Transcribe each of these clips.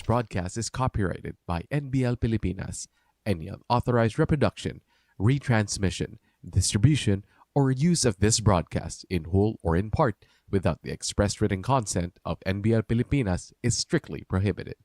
This broadcast is copyrighted by NBL Pilipinas. Any unauthorized reproduction, retransmission, distribution, or use of this broadcast in whole or in part without the express written consent of NBL Pilipinas is strictly prohibited.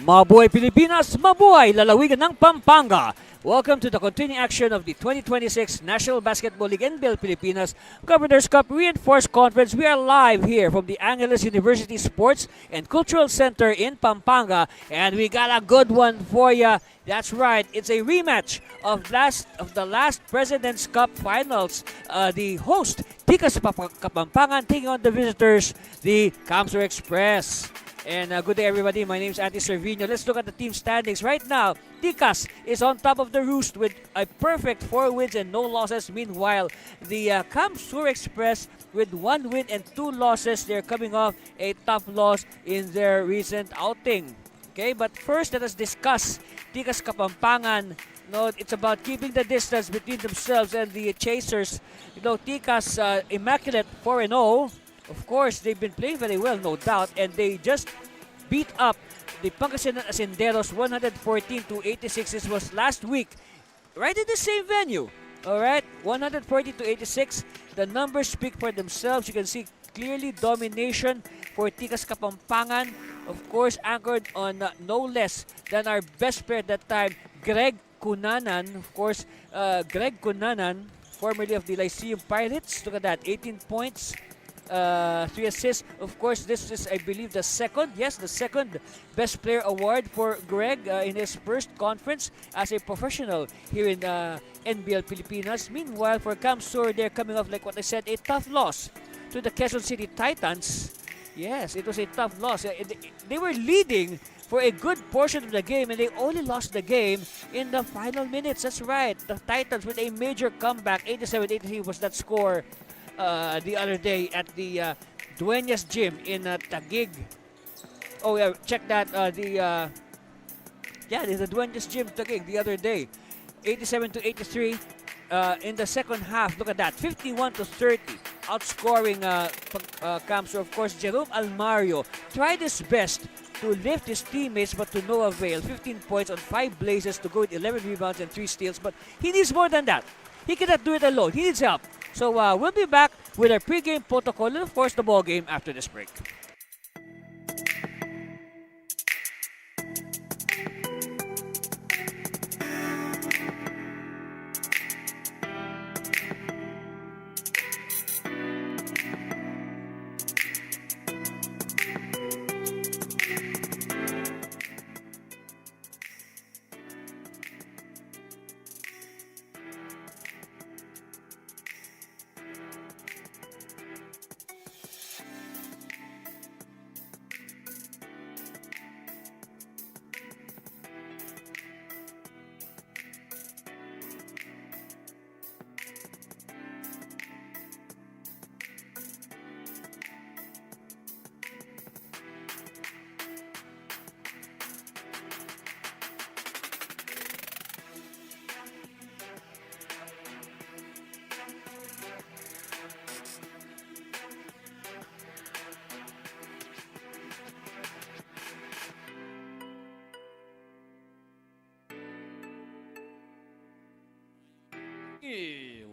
Mabuhay Pilipinas, mabuhay lalawigan ng Pampanga. Welcome to the continuing action of the 2026 National Basketball League NBL Pilipinas Governor's Cup Reinforced Conference. We are live here from the Angeles University Sports and Cultural Center in Pampanga, and we got a good one for you. That's right, it's a rematch of the last President's Cup Finals. The host, Tikas Kapampangan, taking on the visitors, the Kamsur Express. And good day, everybody. My name is Andy Servino. Let's look at the team standings. Right now, Ticas is on top of the roost with a perfect 4 wins and no losses. Meanwhile, the Kamsur Express with 1 win and 2 losses. They're coming off a tough loss in their recent outing. Okay, but first, let us discuss Ticas Kapampangan. No, it's about keeping the distance between themselves and the chasers. Ticas immaculate 4-0. Of course, they've been playing very well, no doubt, and they just beat up the Pangasinan Asenderos 114-86. This was last week, right in the same venue. All right, 140-86. The numbers speak for themselves. You can see clearly domination for Ticas Kapampangan. Of course, anchored on no less than our best player at that time, Greg Cunanan. Of course, Greg Cunanan, formerly of the Lyceum Pirates. Look at that, 18 points. 3 assists. Of course, this is, I believe, the second best player award for Greg in his first conference as a professional here in NBL Pilipinas. Meanwhile, for Kamsur, they're coming off, like what I said, a tough loss to the Quezon City Titans. Yes, it was a tough loss. They were leading for a good portion of the game, and they only lost the game in the final minutes. That's right. The Titans with a major comeback, 87-83 was that score the other day at the Dueñas Gym in Taguig. Oh yeah, check that. The Dueñas Gym Taguig the other day, 87-83 in the second half. Look at that, 51-30, outscoring Kamsur. Of course, Jerome Almario tried his best to lift his teammates, but to no avail. 15 points on 5 blazes to go with 11 rebounds and 3 steals. But he needs more than that. He cannot do it alone. He needs help. So we'll be back with our pregame protocol and, of course, the ball game after this break.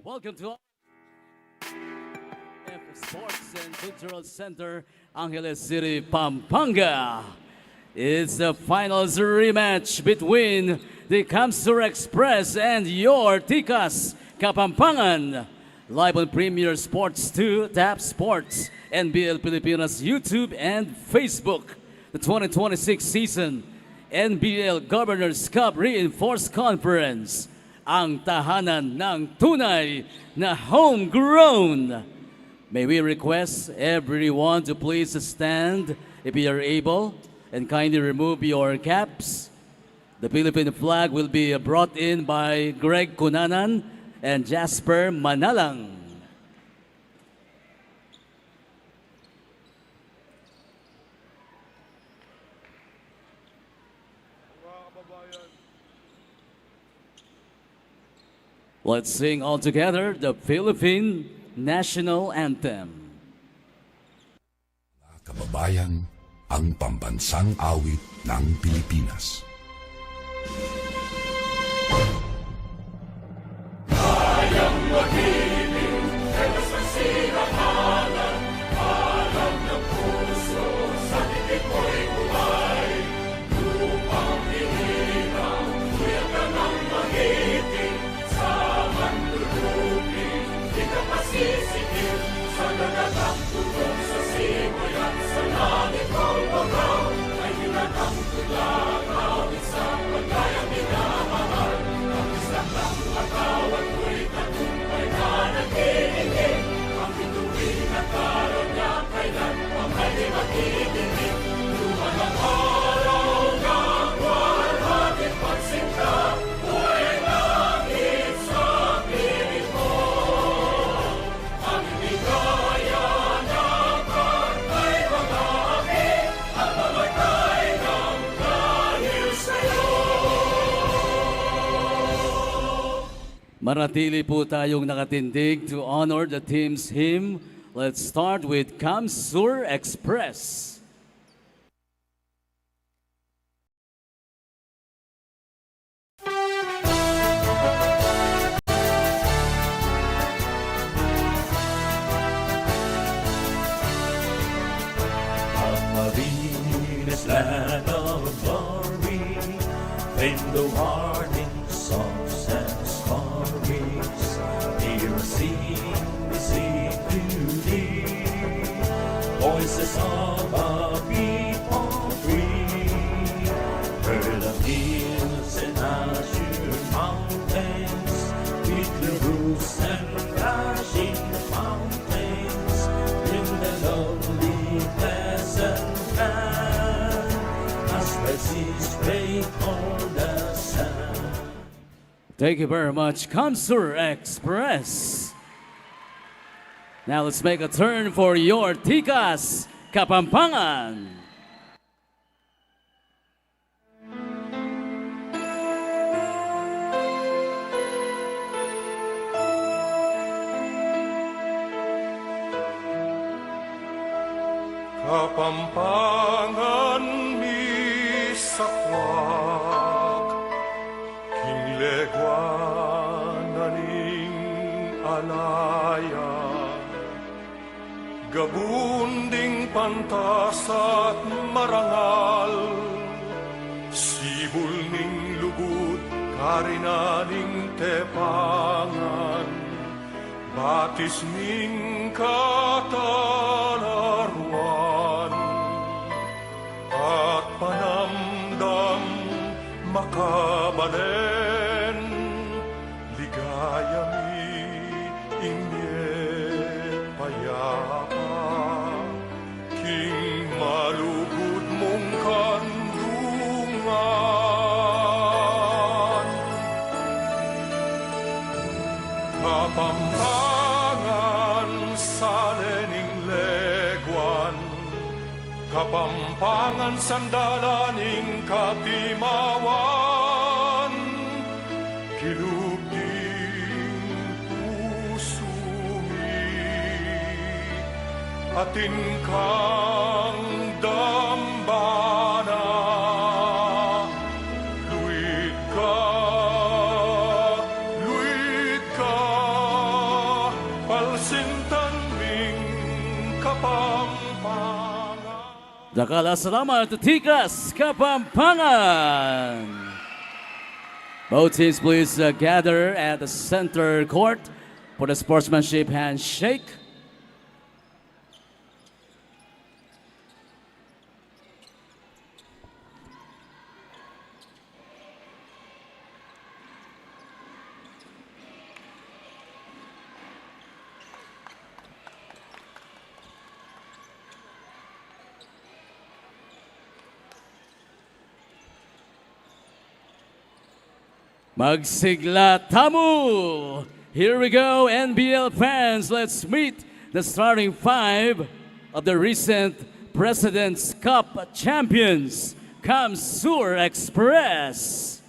Welcome to Sports and Cultural Center, Angeles City, Pampanga. It's the finals rematch between the Kamsur Express and your Ticas Kapampangan. Live on Premier Sports 2, Tap Sports, NBL Pilipinas, YouTube, and Facebook. The 2026 season NBL Governor's Cup Reinforced Conference. Ang tahanan ng tunay na homegrown. May we request everyone to please stand if you are able and kindly remove your caps. The Philippine flag will be brought in by Greg Cunanan and Jasper Manalang. Let's sing all together the Philippine National Anthem. Kababayan, ang pambansang awit ng Pilipinas. Manatili po tayong nakatindig to honor the team's hymn. Let's start with Kamsur Express. Marines, land of glory, fame the warning songs and stories. Hear us sing, we sing to thee, voices of a people free. Heard of hills and azure mountains, with the roofs and flashing fountains, in the lonely pleasant land, as seas break on the sand. Thank you very much, Kamsur Express. Now let's make a turn for your Tikas, Kapampangan. Kapampangan mi sakwak, kinglegwananing alaya, gabunding pantas at marangal, sibul ning lugod, karinaning tepangan, batis ning katalaruan, at panamdam makabalen, ligaya mi inye payapa, king malugod mong kandungan. Kapampangan sa lening leguan, Kapampangan sandalaning katimawan, kilubing pusumi, atin kang dambana, luit ka, palsintan ming Kapampangan. Dakala salamat to Tikas, Kapampangan. Both teams please gather at the center court for the sportsmanship handshake. Magsigla tamu! Here we go, NBL fans. Let's meet the starting five of the recent President's Cup champions, Kamsur Express.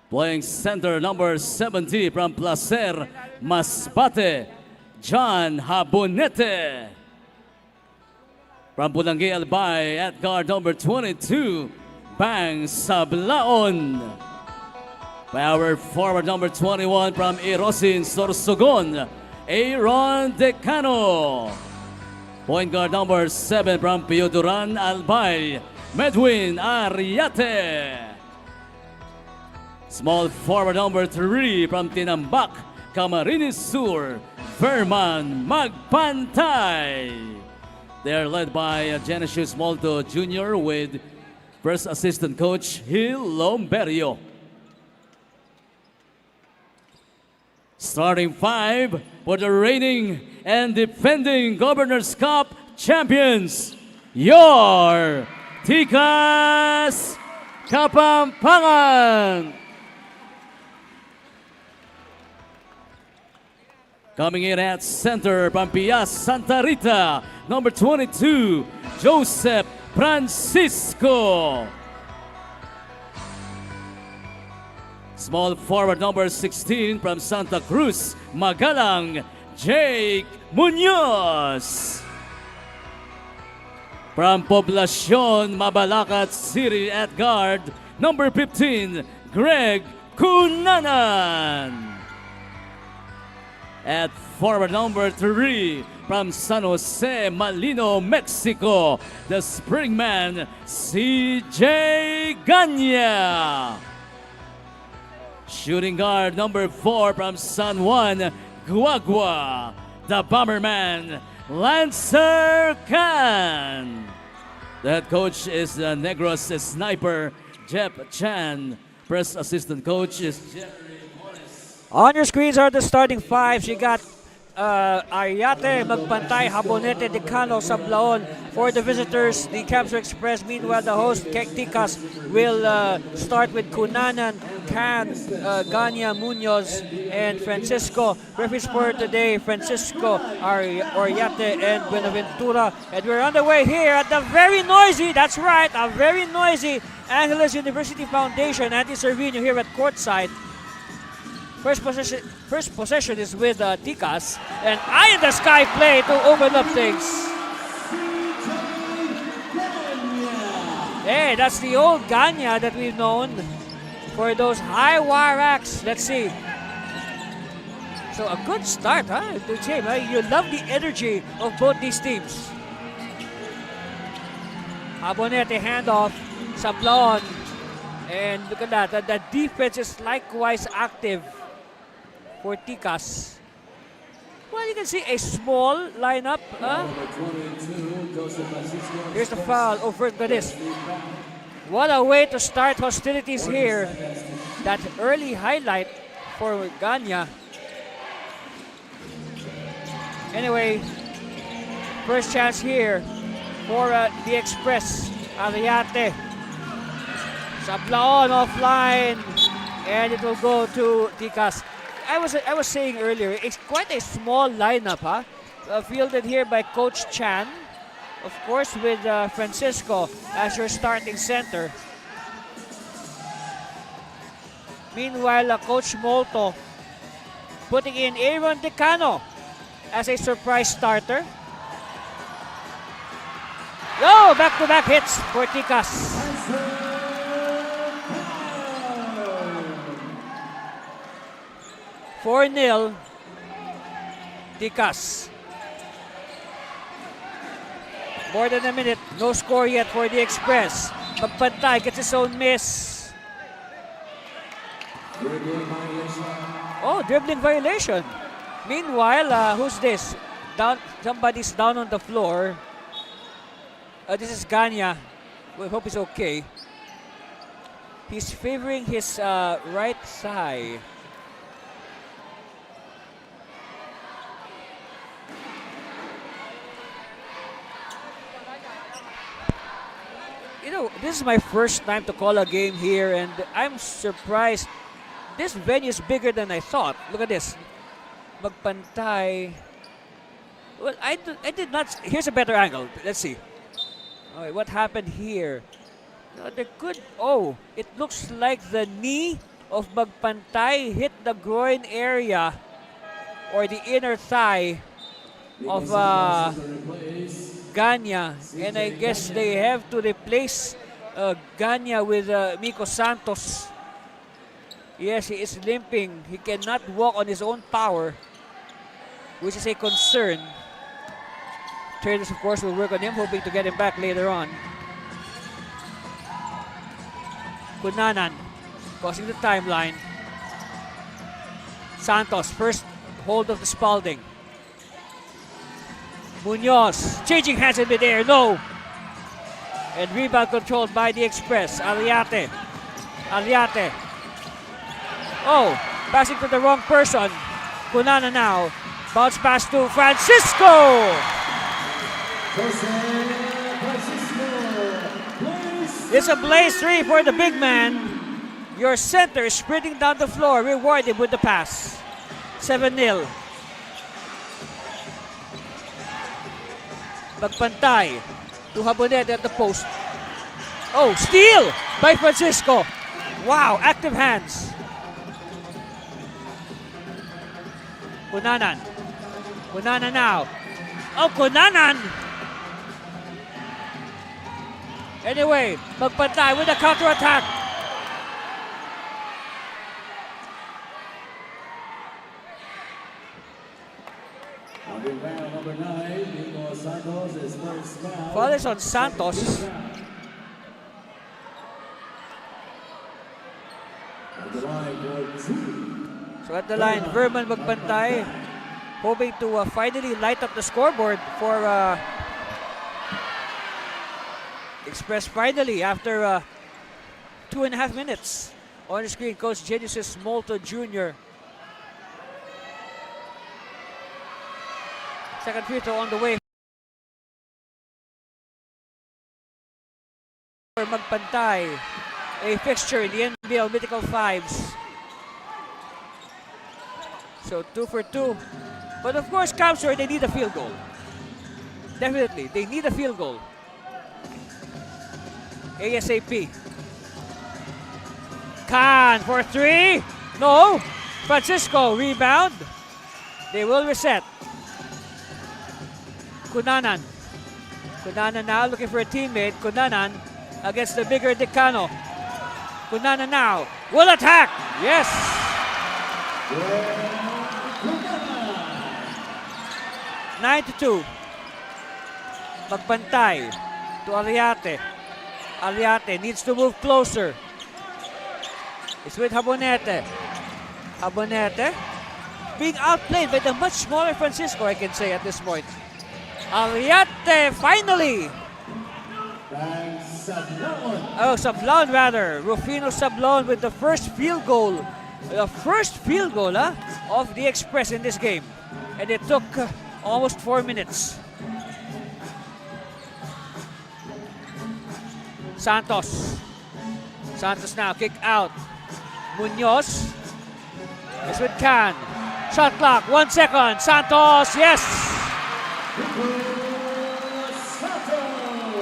Playing center number 70 from Placer, Masbate, John Habonete. From Bulangay Albay at guard number 22, Bang Sablaon. Power forward number 21 from Erosin Sorsogon, Aaron Decano. Point guard number 7 from Pioduran Albay, Medwin Ariate. Small forward number 3 from Tinambak, Camarines Sur, Verman Magpantay. They are led by Genesis Molto Jr. with first assistant coach Gil Lomberio. Starting 5 for the reigning and defending Governor's Cup champions, your Tikas Kapampangan. Coming in at center, Pampias Santa Rita, number 22, Joseph Francisco. Small forward number 16 from Santa Cruz, Magalang, Jake Munoz. From Poblacion, Mabalacat City at guard, number 15, Greg Cunanan. At forward number 3 from San Jose, Malino, Mexico, the springman, CJ Ganya. Shooting guard number 4 from San Juan, Guagua, the Bomberman, Lancer Khan. The head coach is the Negros sniper, Jeff Chan. First assistant coach is Jerry Morris. On your screens are the starting fives. You got Ariate, Magpantay, Habonete, Decano, Sablaon. For the visitors, the Camso Express. Meanwhile, the host, Tikas, will start with Cunanan, Can, Ganya, Munoz, and Francisco. Referees for today, Francisco, Ariate, and Buenaventura. And we're on the way here at the very noisy, that's right, a very noisy Angeles University Foundation. Andy Servino here at courtside. First possession is with Tikas, and eye in the sky play to open up things. Hey, that's the old Ganya that we've known for those high wire acts. Let's see. So a good start, huh? You love the energy of both these teams. Abonete handoff, Sablaon, and look at that. The defense is likewise active for Tikas. Well, you can see a small lineup. Here's the foul. Oh, first got this. What a way to start hostilities here. That early highlight for Ganya. Anyway, first chance here for the Express. Ariate. Sablaon offline. And it will go to Tikas. I was saying earlier, it's quite a small lineup, huh? Fielded here by Coach Chan, of course, with Francisco as your starting center. Meanwhile, Coach Molto putting in Aaron Decano as a surprise starter. Oh, back-to-back hits for Tikas. 4-0, Tikas. More than a minute, no score yet for the Express. Magpantay gets his own miss. Oh, dribbling violation. Meanwhile, who's this? Somebody's down on the floor. This is Ganya. We hope he's okay. He's favoring his right thigh. You know, this is my first time to call a game here, and I'm surprised. This venue is bigger than I thought. Look at this. Magpantay. Well, I did not. Here's a better angle. Let's see. All right, what happened here? There could. Oh, it looks like the knee of Magpantay hit the groin area or the inner thigh of Ganya, and I guess they have to replace Ganya with Miko Santos. Yes, he is limping. He cannot walk on his own power, which is a concern. Traders, of course, will work on him, hoping to get him back later on. Kunanan causing the timeline. Santos, first hold of the Spalding. Munoz, changing hands in midair, no! And rebound controlled by the Express. Aliate. Oh, passing to the wrong person. Kunana now. Bounce pass to Francisco! It's a blaze 3 for the big man. Your center is sprinting down the floor. Reward him with the pass. 7-0. Magpantay to Habonete at the post. Oh, steal by Francisco. Wow, active hands. Kunanan now. Oh, Kunanan! Anyway, Magpantay with a counter-attack. Number 9, Nico Santos is first foul. Foul is on Santos. At the line for 2. So at the line, Verman Magpantay hoping to finally light up the scoreboard for Express finally after 2.5 minutes. On the screen, Coach Genesis Molto Jr. Second free throw on the way for Magpantay. A fixture in the NBL Mythical Fives. So 2 for 2. But of course, Camsor, they need a field goal. Definitely, they need a field goal. ASAP. Khan for 3. No. Francisco, rebound. They will reset. Kunanan now looking for a teammate. Kunanan against the bigger Decano. Kunanan now will attack. Yes. 9-2. Magpantay to Aliate. Aliate needs to move closer. It's with Habonete. Habonete being outplayed by the much smaller Francisco, I can say at this point. Aliate finally. Oh, Sablon rather. Rufino Sablon with the first field goal. The first field goal of the Express in this game. And it took almost 4 minutes. Santos now, kick out. Munoz is with Khan. Shot clock, 1 second. Santos, yes!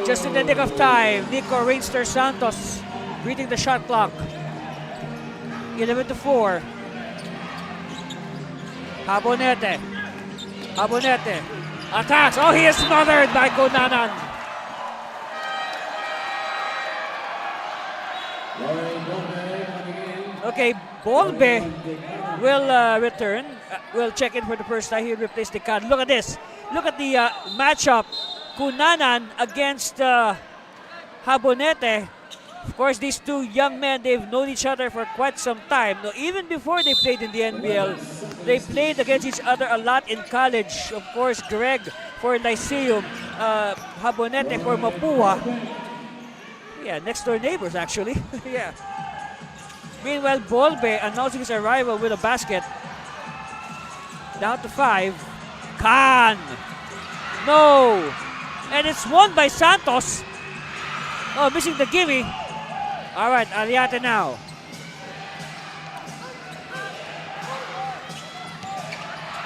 Just in the nick of time, Nico Rainster Santos reading the shot clock. 11-4. Habonete attacks. Oh, he is smothered by Kunanan. Okay, Bolbe will return. Will check in for the first time. He replaced the card. Look at this. Look at the matchup. Kunanan against Habonete. Of course, these two young men, they've known each other for quite some time. No, even before they played in the NBL, they played against each other a lot in college. Of course, Greg for Lyceum, Habonete for Mapua. Yeah, next door neighbors actually. Yeah. Meanwhile, Bolbe announcing his arrival with a basket. Down to 5. Khan. No. And it's won by Santos. Oh, missing the gimme. All right, Aliate now.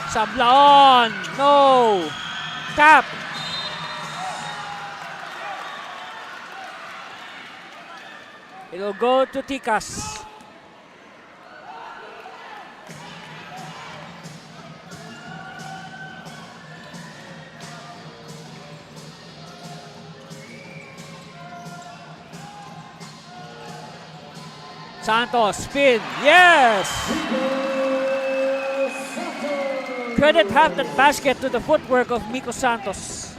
Sablon. No. Tap. It'll go to Tikas. Santos, spin. Yes! Credit half that basket to the footwork of Miko Santos.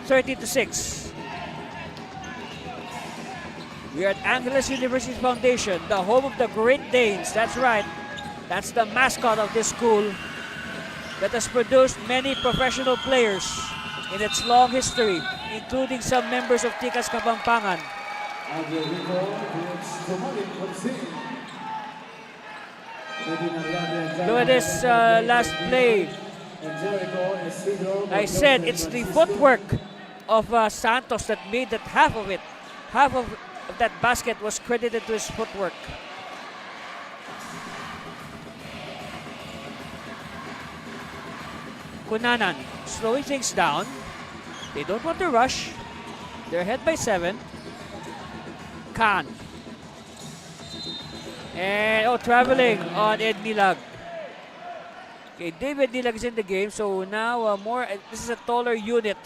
30-6. We are at Angeles University Foundation, the home of the Great Danes. That's right. That's the mascot of this school that has produced many professional players in its long history, including some members of Tikas Kapampangan. Look at this last play. I said it's the footwork of Santos that made that half of it. Half of that basket was credited to his footwork. Kunanan slowing things down. They don't want to rush. They're ahead by 7. Khan. And traveling on Ed Nilag. Okay, David Nilag is in the game, so now this is a taller unit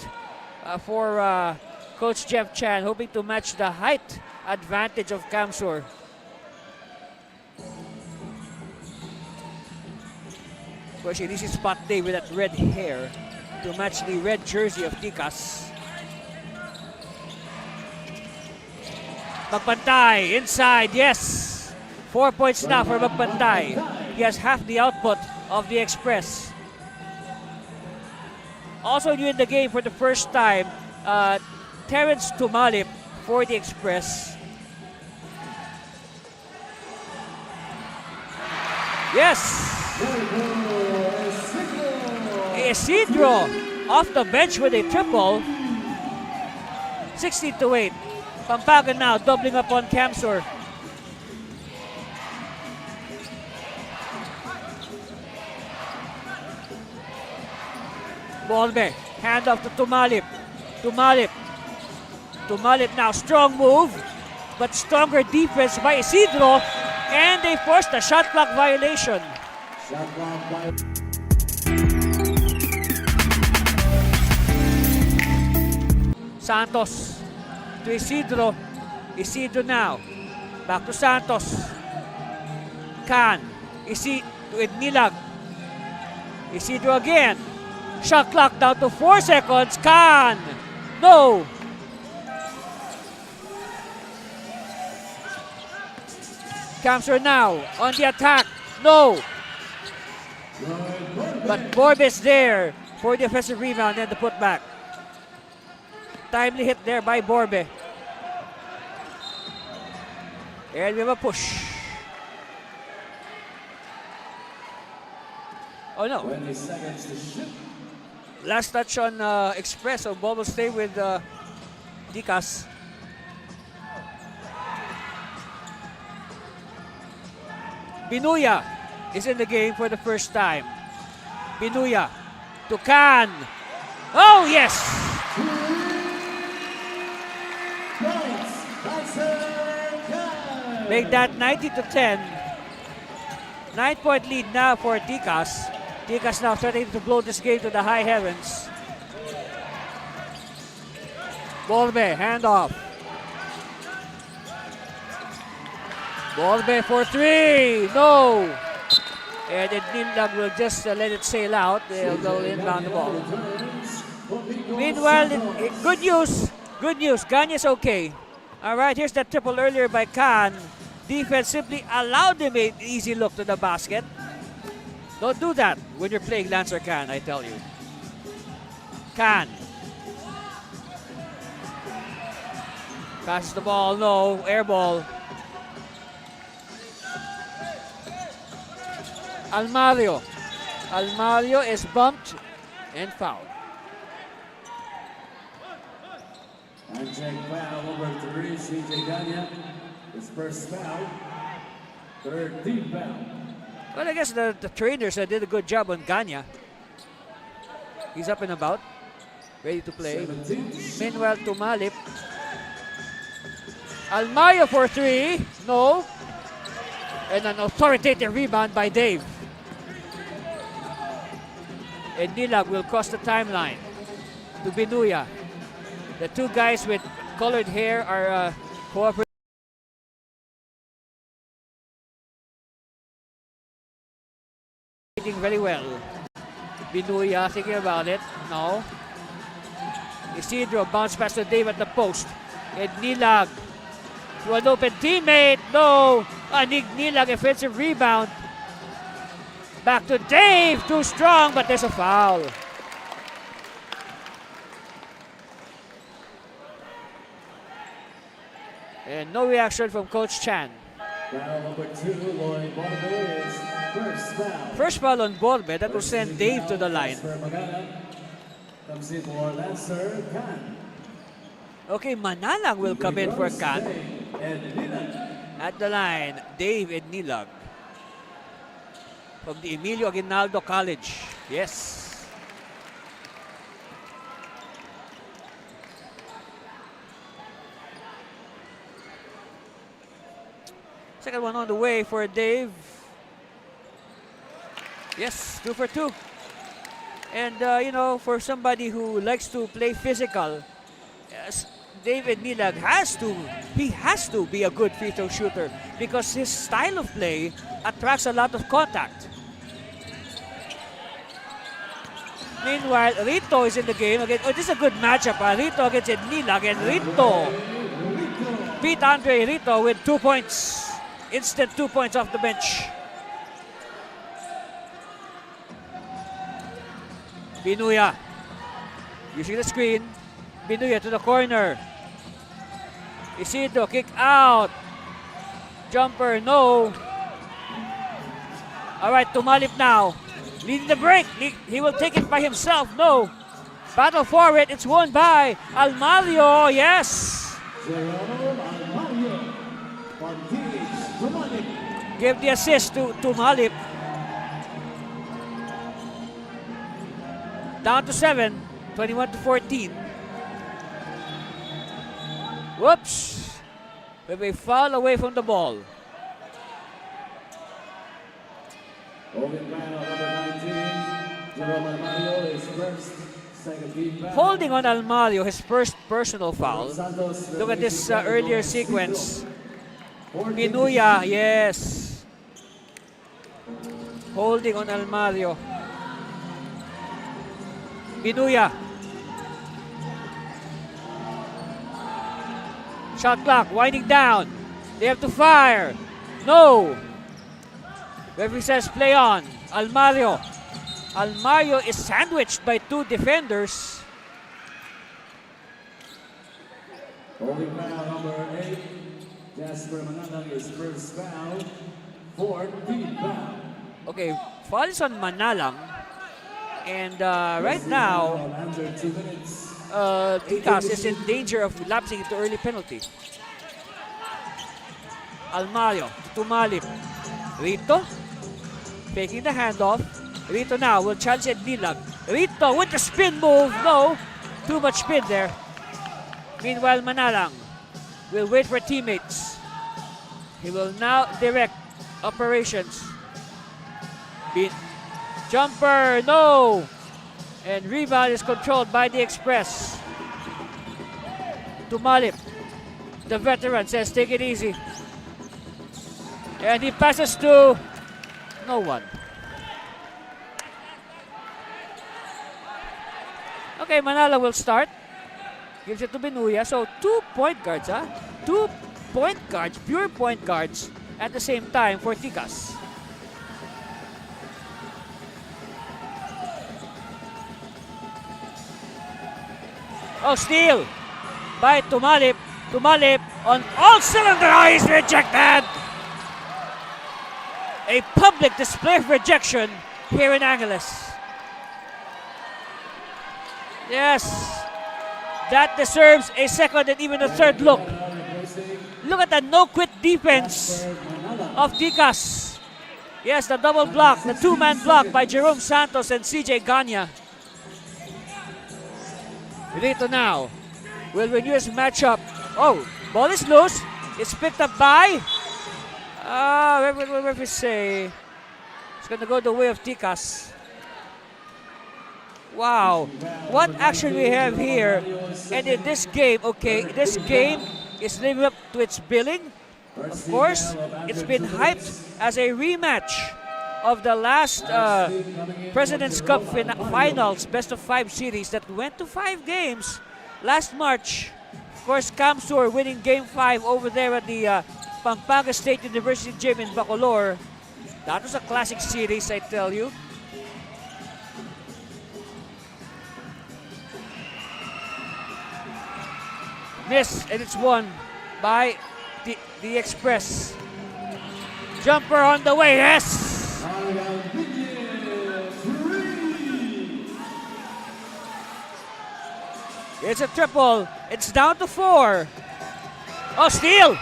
for Coach Jeff Chan, hoping to match the height advantage of Kamsur. Of course, this is Spot Day with that red hair to match the red jersey of Tikas. Magpantay inside, yes! 4 points now for Magpantay. He has half the output of the Express. Also new in the game for the first time, Terrence Tumalip for the Express. Yes! Isidro off the bench with a triple. 16-8. Pampanga now doubling up on Kamsur. Bolme, hand off to Tumalip. Tumalip now, strong move, but stronger defense by Isidro, and they forced a shot clock violation. Santos to Isidro. Isidro now. Back to Santos. Khan. With Nilag. Isidro again. Shot clock down to 4 seconds. Khan. No. Kamsur now on the attack. No. But Borbes there for the offensive rebound and the putback. Timely hit there by Borbe. And we have a push. Oh no. 20 seconds to shoot. Last touch on Express, so ball will stay with Tikas. Binuya is in the game for the first time. Binuya to Khan. Oh yes! Make that 90-10. 9-point lead now for Tikas. Tikas now starting to blow this game to the high heavens. Bolbe, handoff. Bolbe for 3. No! And then Nilag will just let it sail out. They'll go inbound the ball. Meanwhile, good news. Good news. Ganya's okay. All right, here's that triple earlier by Khan. Defense simply allowed him an easy look to the basket. Don't do that when you're playing Lancer Khan, I tell you. Khan. Passes the ball, no, air ball. Almario. Almario is bumped and fouled. Handshake foul over 3, CJ Ganya. His first foul. Third team foul. Well, I guess the trainers did a good job on Ganya. He's up and about, ready to play. 17. Meanwhile, Tumalip. Almario for 3. No. And an authoritative rebound by Dave. And Nilag will cross the timeline to Binuya. The two guys with colored hair are cooperating. Binuya thinking about it. No. Isidro bounce pass to Dave at the post. And Nilag to an open teammate. No. Anig Nilag offensive rebound. Back to Dave. Too strong, but there's a foul. And no reaction from Coach Chan. Foul number 2, Lloyd Borbe is first foul. First foul on Borbe. That will send Dave to the line. For Magalang, comes in for Lancer Khan. Okay, Manalang will come in for Khan. And Nilan. At the line, Dave and Nilag. From the Emilio Aguinaldo College. Yes. Second one on the way for Dave. Yes, 2 for 2. And, you know, for somebody who likes to play physical, yes, David Nilag has to be a good free throw shooter because his style of play attracts a lot of contact. Meanwhile, Rito is in the game again. Oh, this is a good matchup. Rito against Nilag, and Rito beat Andre Rito with 2 points. Instant 2 points off the bench. Binuya using the screen. Binuya to the corner. Isidro kick out. Jumper, no. All right, Tumalip now. Leading the break. He will take it by himself. No. Battle for it. It's won by Almario. Yes. Give the assist to Tumalip. Down to 7. 21 to 14. Whoops. With a foul away from the ball. Holding on Almario, his first personal foul. Look at this earlier sequence. Binuya, yes. Holding on Almario. Binuya. Shot clock winding down. They have to fire. No. Referee says play on. Almario. Almario is sandwiched by 2 defenders. Holding foul number 8. Jasper Manalang is first foul. 4th foul. Okay, foul is on Manalang. And right now, Under 2 minutes. Tikas is in danger of lapsing into early penalty. Almario to Tumalip. Rito taking the handoff. Rito now will challenge Nilag. Rito with the spin move. No, too much spin there. Meanwhile, Manalang will wait for teammates. He will now direct operations. Jumper, no. And rebound is controlled by the Express. Tumalip, the veteran, says take it easy. And he passes to no one. Okay, Manala will start. Gives it to Binuya. So 2 point guards, 2 point guards, pure point guards at the same time for Tikas. Oh, steal by Tumalip. Tumalip on all cylinders, rejected. A public display of rejection here in Angeles. Yes, that deserves a second and even a third look. Look at the no-quit defense of Tikas. Yes, the double block, the 2-man block by Jerome Santos and CJ Ganya. Rito now will renew his matchup. Oh, ball is loose. It's picked up by... what we say? It's going to go the way of Tikas. Wow, what action we have here. And in this game, okay, this game is living up to its billing. Of course, it's been hyped as a rematch of the last President's Cup Finals, best of 5 series that went to 5 games last March. Of course, Kamsur winning Game 5 over there at the Pampanga State University Gym in Bacolor. That was a classic series, I tell you. Miss, and it's won by the Express. Jumper on the way, yes! It's a triple. It's down to 4. Oh, steal!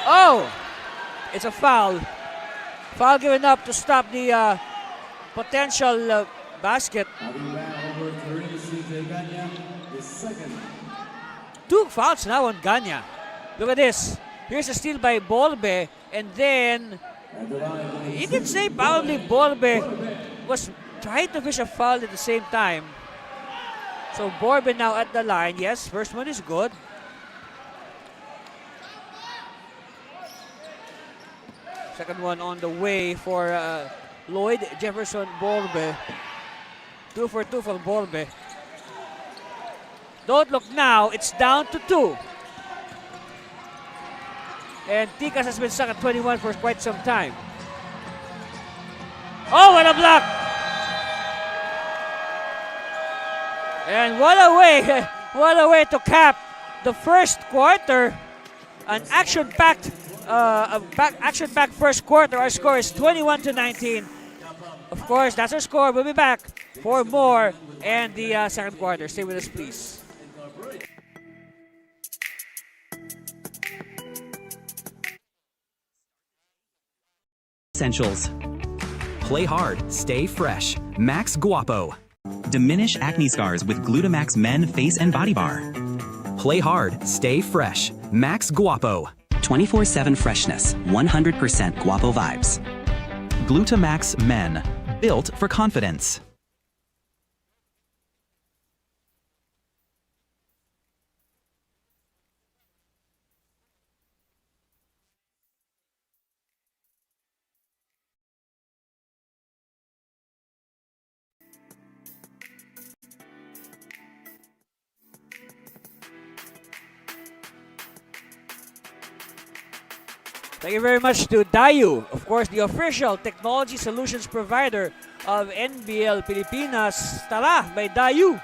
Oh! It's a foul. Foul given up to stop the potential basket. 2 fouls now on Ganya. Look at this. Here's a steal by Bolbe, and then you can say probably Bolbe was trying to fish a foul at the same time. So Bolbe now at the line. Yes, first one is good. Second one on the way for Lloyd Jefferson Bolbe. 2 for 2 from Bolbe. Don't look now, it's down to 2. And Ticas has been stuck at 21 for quite some time. Oh, what a block! And what a way to cap the first quarter. An action-packed first quarter. Our score is 21-19. Of course, that's our score. We'll be back for more and the second quarter. Stay with us, please. Essentials. Play hard, stay fresh. Max Guapo. Diminish acne scars with Glutamax Men Face and Body Bar. Play hard, stay fresh. Max Guapo. 24/7 freshness, 100% Guapo vibes. Glutamax Men, built for confidence. Thank you very much to Dayu, of course, the official technology solutions provider of NBL Pilipinas. Tara by Dayu.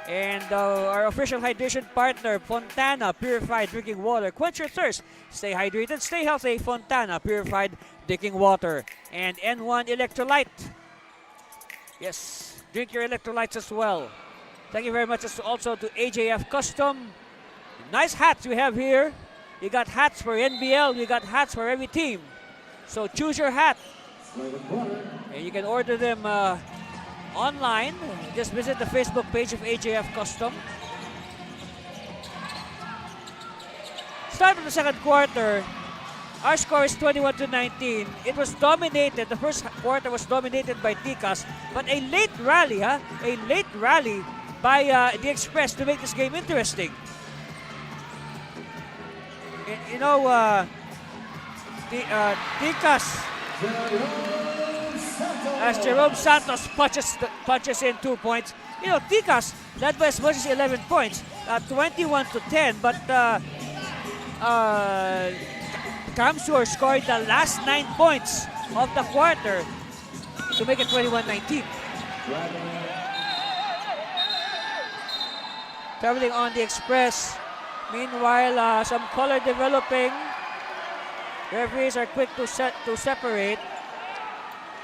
And our official hydration partner, Fontana Purified Drinking Water. Quench your thirst. Stay hydrated, stay healthy. Fontana Purified Drinking Water. And N1 Electrolyte. Yes, drink your electrolytes as well. Thank you very much also to AJF Custom. Nice hats we have here. You got hats for NBL, we got hats for every team. So choose your hat. And you can order them online. Just visit the Facebook page of AJF Custom. Start of the second quarter. Our score is 21-19. It was dominated, the first quarter was dominated by Ticas, but a late rally, a late rally by the Express to make this game interesting. You know, Ticas, as Jerome Santos punches in 2 points. You know, Ticas led by as much as 11 points, 21-10, but Kamsur scored the last 9 points of the quarter to make it 21-19. Traveling on the Express. Meanwhile, some color developing. Referees are quick to separate.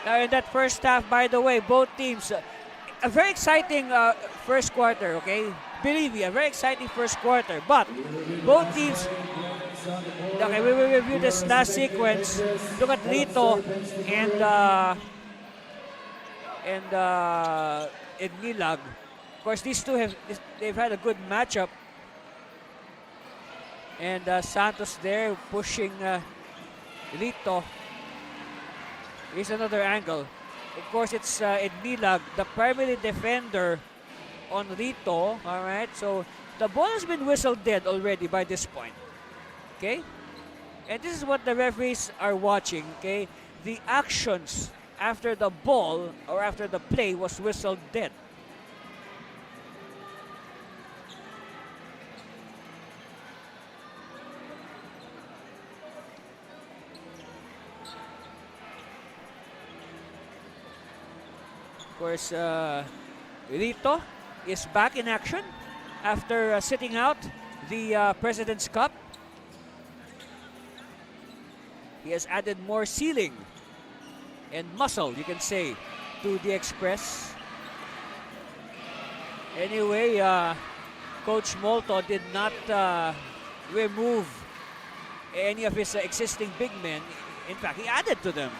Now in that first half, by the way, both teams, a very exciting first quarter, okay? Believe me, a very exciting first quarter. But both teams, okay, we will review this last sequence. Look at Lito and Nilag. Of course, these two they've had a good matchup. And Santos there pushing Lito. Here's another angle. Of course, it's Nilag, the primary defender on Lito. All right, so the ball has been whistled dead already by this point. Okay? And this is what the referees are watching, okay? The actions after the ball or after the play was whistled dead. Of course, Rito is back in action after sitting out the President's Cup. He has added more ceiling and muscle, you can say, to the Express. Anyway, Coach Molto did not remove any of his existing big men. In fact, he added to them,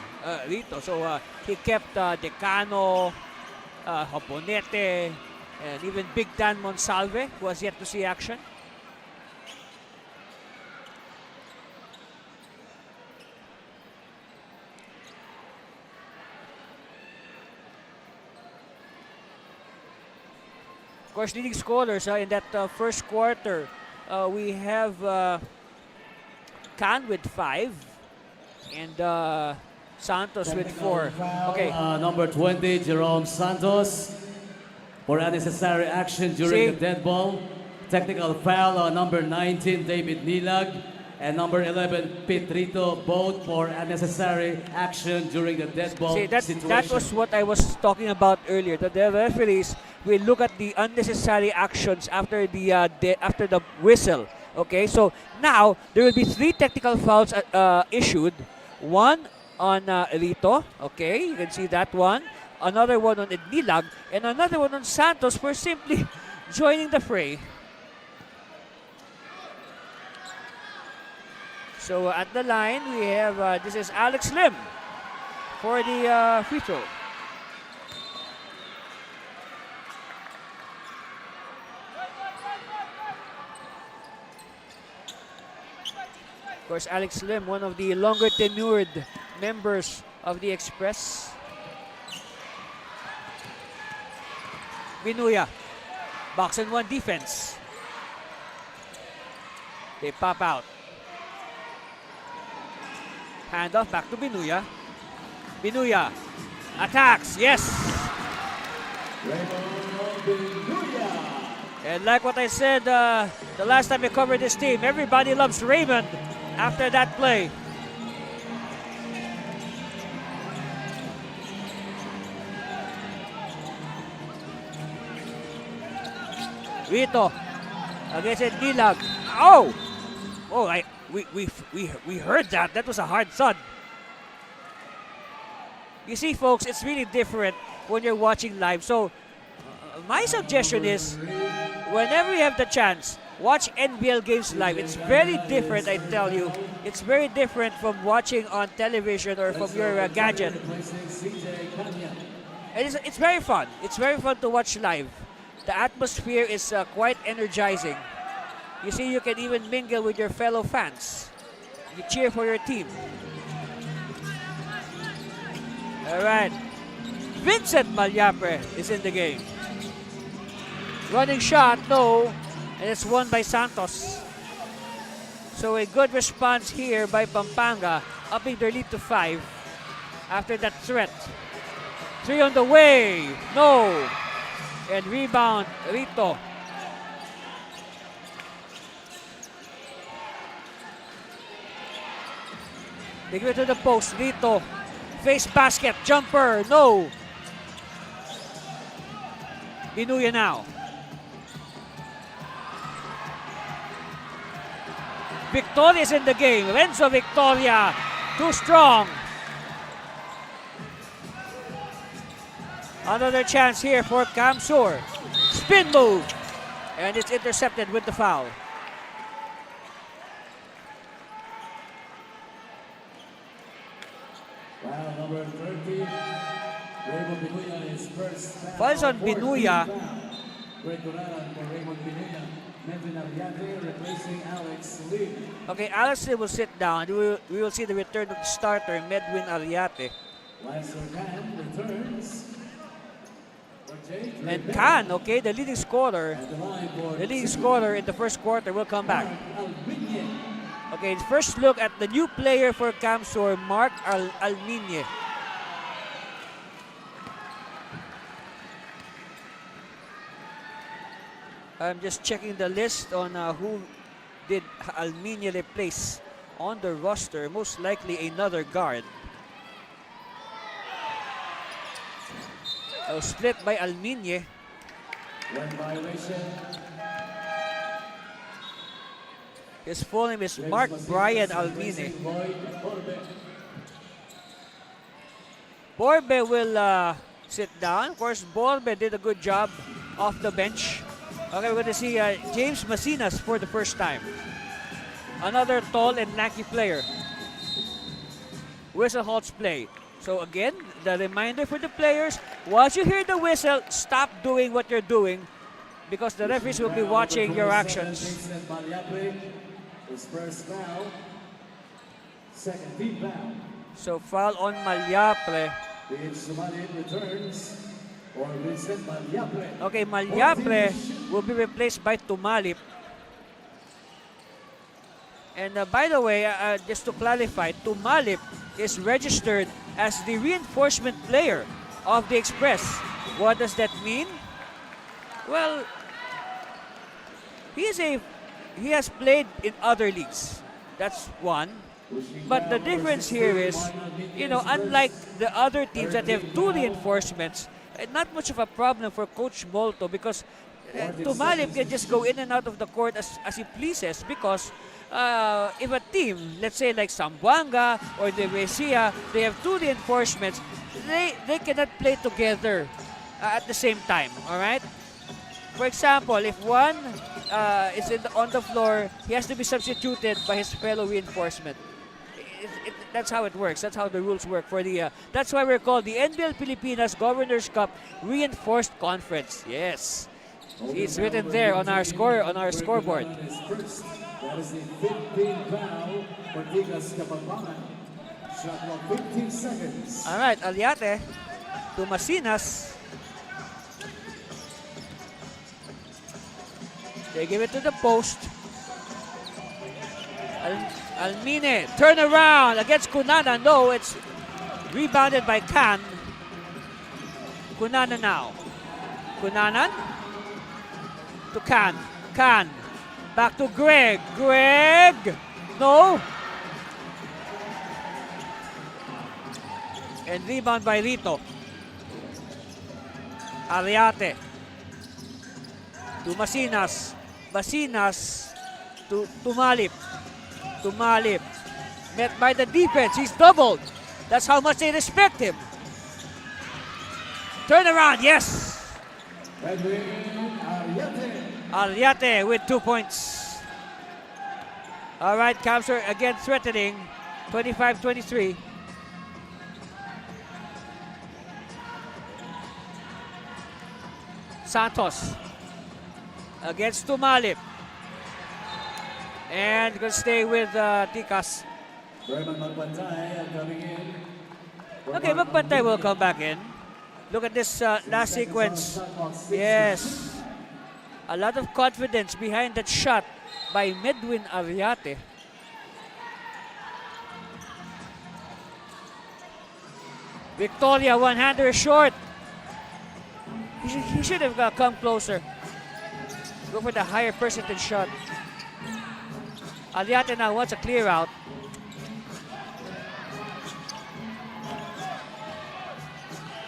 Rito. So he kept Decano, Hoponete, and even Big Dan Monsalve, who has yet to see action. Of course, leading scorers in that first quarter, we have Can with 5 and Santos with 4. Okay. Number 20, Jerome Santos, for unnecessary action during the dead ball. Technical foul on number 19, David Nilag, and number 11, Petrito, both for unnecessary action during the dead ball situation. That was what I was talking about earlier. That the referees will look at the unnecessary actions after the whistle. Okay, so now there will be 3 technical fouls issued. One on Rito. Okay, you can see that one. Another one on Nilag, and another one on Santos for simply joining the fray. So at the line, we have, this is Alex Lim for the free throw. Of course, Alex Lim, one of the longer tenured members of the Express. Binuya, box and 1 defense. They pop out. Handoff back to Binuya. Binuya attacks, yes. And like what I said the last time I covered this team, everybody loves Raymond after that play. Rito against Nilag. Oh! Oh, we heard that. That was a hard thud. You see, folks, it's really different when you're watching live. So, my suggestion is, whenever you have the chance, watch NBL games live. It's very different, I tell you. It's very different from watching on television or from your gadget. And it's very fun. It's very fun to watch live. The atmosphere is quite energizing. You see, you can even mingle with your fellow fans. You cheer for your team. All right. Vincent Malyapre is in the game. Running shot, no. And it's won by Santos. So a good response here by Pampanga, upping their lead to 5 after that threat. 3 on the way, no. And rebound, Rito. They give it to the post, Rito. Face basket, jumper, no. Binuya now. Victoria is in the game. Renzo Victoria, too strong. Another chance here for Kamsur. Spin move. And it's intercepted with the foul. Wow, number 30, Raymond Binuya is first. Fouls on Binuya. Replacing Alex Lee. Okay, Alex Lee will sit down. We will see the return of the starter, Medwin Ariate. Returns. And Khan, okay, the leading scorer in the first quarter will come back. Okay, first look at the new player for Camsor, Mark Alminye. I'm just checking the list on who did Alminye replace on the roster. Most likely another guard. Split by Alminye. One violation. His full name is Mark Brian Almine. Borbe will sit down. Of course, Borbe did a good job off the bench. Okay, we're going to see James Masinas for the first time. Another tall and lanky player. Whistle halts play. So again, the reminder for the players, once you hear the whistle, stop doing what you're doing because the referees will be watching your actions. His first foul. Second team foul. So foul on Malyapre. Somali returns for Vincent Malyapre. Okay, Malyapre will be replaced by Tumalip. And by the way, just to clarify, Tumalip is registered as the reinforcement player of the Express. What does that mean? Well, he has played in other leagues. That's one. But the difference here is, unlike the other teams that have two reinforcements, not much of a problem for Coach Molto because Tumalip can just go in and out of the court as he pleases because if a team, let's say like Zamboanga or the Resia, they have two reinforcements, they cannot play together at the same time, all right? For example, if one is on the floor, he has to be substituted by his fellow reinforcement. That's how it works. That's how the rules work for the. That's why we're called the NBL Pilipinas Governors Cup Reinforced Conference. Yes, it's written there on our scoreboard. That is the 15th foul for Tigas Kapampangan. Shot clock 15 seconds. All right, Aliate to Masinas. They give it to the post. Almine, turn around against Kunana. No, it's rebounded by Kan. Kunana now. Kunanan to Kan. Kan. Back to Greg. Greg. No. And rebound by Rito. Ariate. To Masinas. Masinas to Tumalip. Tumalip. Met by the defense. He's doubled. That's how much they respect him. Turn around. Yes. Ariate with 2 points. All right, Camsor again threatening. 25-23. Santos against Tumalip. And going to stay with Tikas. Okay, Magbantay will come back in. Look at this last sequence. Yes. A lot of confidence behind that shot by Medwin Ariate. Victoria, one-hander short. He should have come closer. Go for the higher percentage shot. Aliate now wants a clear out.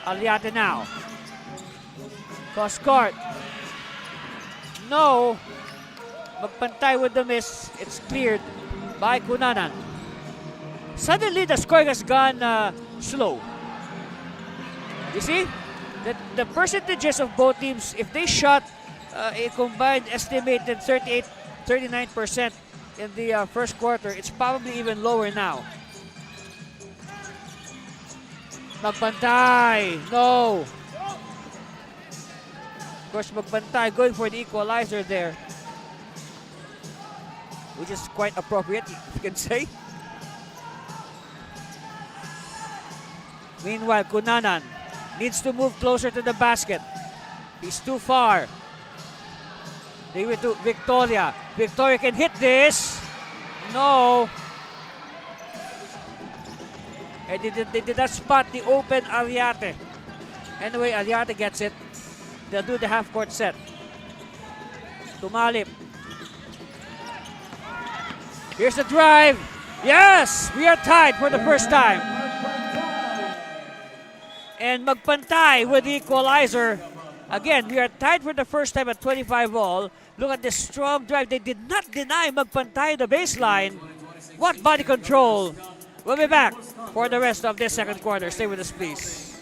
Aliate now. Cross court. No. Magpantay with the miss. It's cleared by Kunanan. Suddenly the score has gone slow. You see? The percentages of both teams, if they shot a combined estimated 39% in the first quarter, it's probably even lower now. Magbantay, no. Of course, Magbantay going for the equalizer there, which is quite appropriate, if you can say. Meanwhile, Kunanan needs to move closer to the basket. He's too far. They went to Victoria. Victoria can hit this. No. And they did not spot the open Aliate. Anyway, Aliate gets it. They'll do the half-court set. Tumalip. Here's the drive. Yes! We are tied for the first time. And magpantay with the equalizer. Again, we are tied for the first time at 25 all. Look at this strong drive. They did not deny magpantay the baseline. What body control. We'll be back for the rest of this second quarter. Stay with us, please.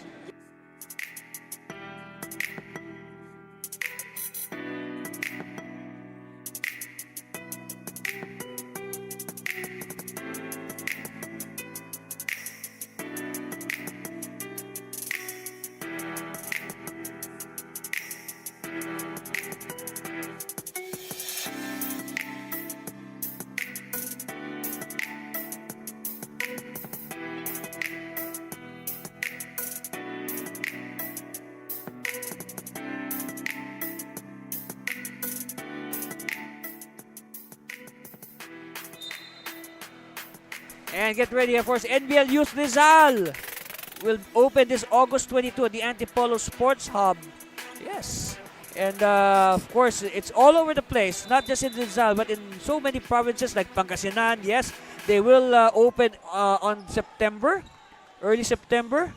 And get ready, of course, NBL Youth Rizal will open this August 22 at the Antipolo Sports Hub. Yes. And of course, it's all over the place, not just in Rizal, but in so many provinces like Pangasinan. Yes, they will open on September, early September.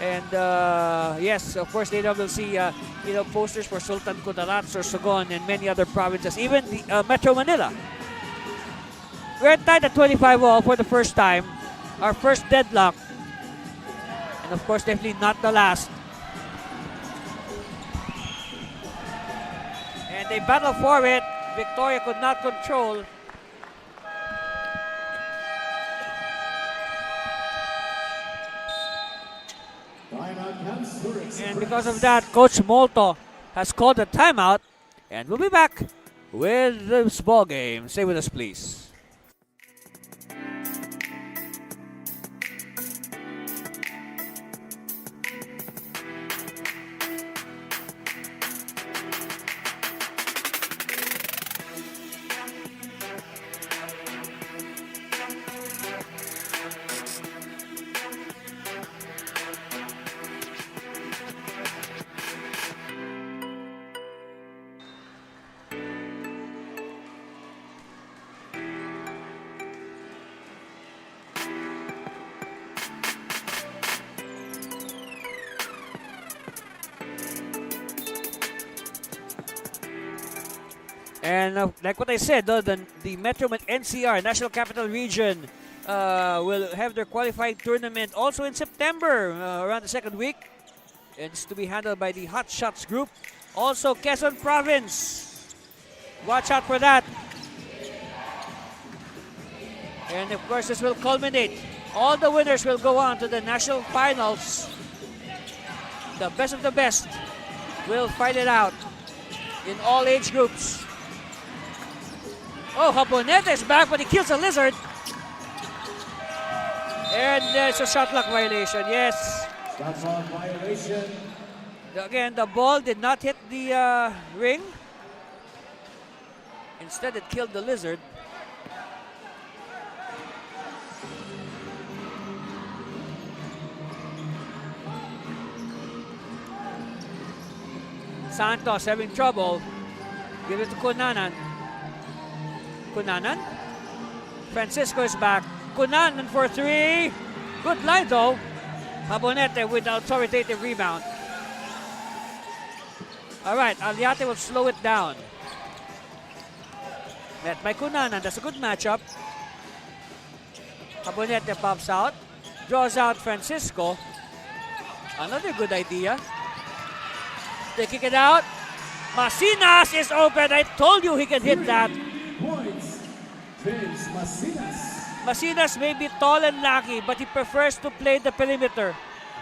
And yes, of course, they will see posters for Sultan Kudarat, Sorsogon, and many other provinces, even the Metro Manila. We're tied at 25 all for the first time. Our first deadlock. And of course, definitely not the last. And they battle for it. Victoria could not control. And because of that, Coach Molto has called a timeout. And we'll be back with this ball game. Stay with us, please. And like what I said, the Metro NCR, National Capital Region, will have their qualifying tournament also in September, around the second week. And it's to be handled by the Hot Shots group. Also, Quezon Province. Watch out for that. And of course, this will culminate. All the winners will go on to the national finals. The best of the best will fight it out in all age groups. Oh, Habonete is back, but he kills a lizard. And it's a shot clock violation, yes. Shot clock violation. Again, the ball did not hit the ring. Instead, it killed the lizard. Santos having trouble. Give it to Kunanan. Kunanan. Francisco is back. Kunanan for three. Good line though. Habonete with the authoritative rebound. All right, Aliate will slow it down. Met by Kunanan. That's a good matchup. Habonete pops out. Draws out Francisco. Another good idea. They kick it out. Masinas is open. I told you he can hit that. Points. Vince Masinas. Masinas may be tall and lanky, but he prefers to play the perimeter.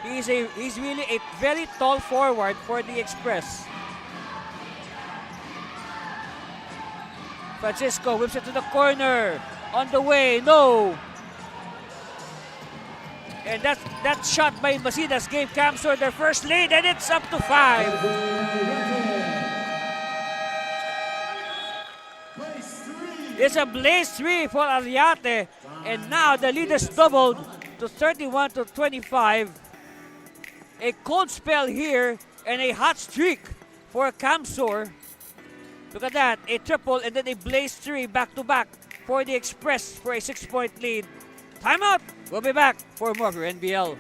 He's really a very tall forward for the Express. Francisco whips it to the corner. On the way, no. And that shot by Masinas gave Camsor their first lead, and it's up to 5. It's a blaze 3 for Ariate. And now the lead is doubled to 31 to 25. A cold spell here and a hot streak for Kamsur. Look at that, a triple and then a blaze 3 back-to-back for the Express for a 6-point lead. Timeout! We'll be back for more for NBL.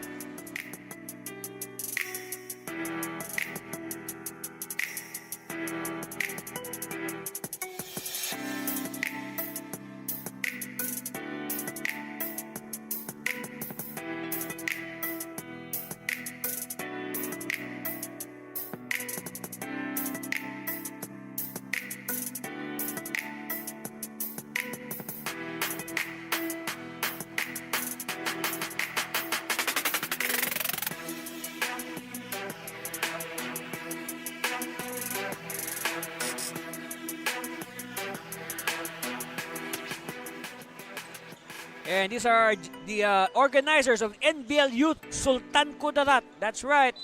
And these are the organizers of NBL Youth Sultan Kudarat. That's right.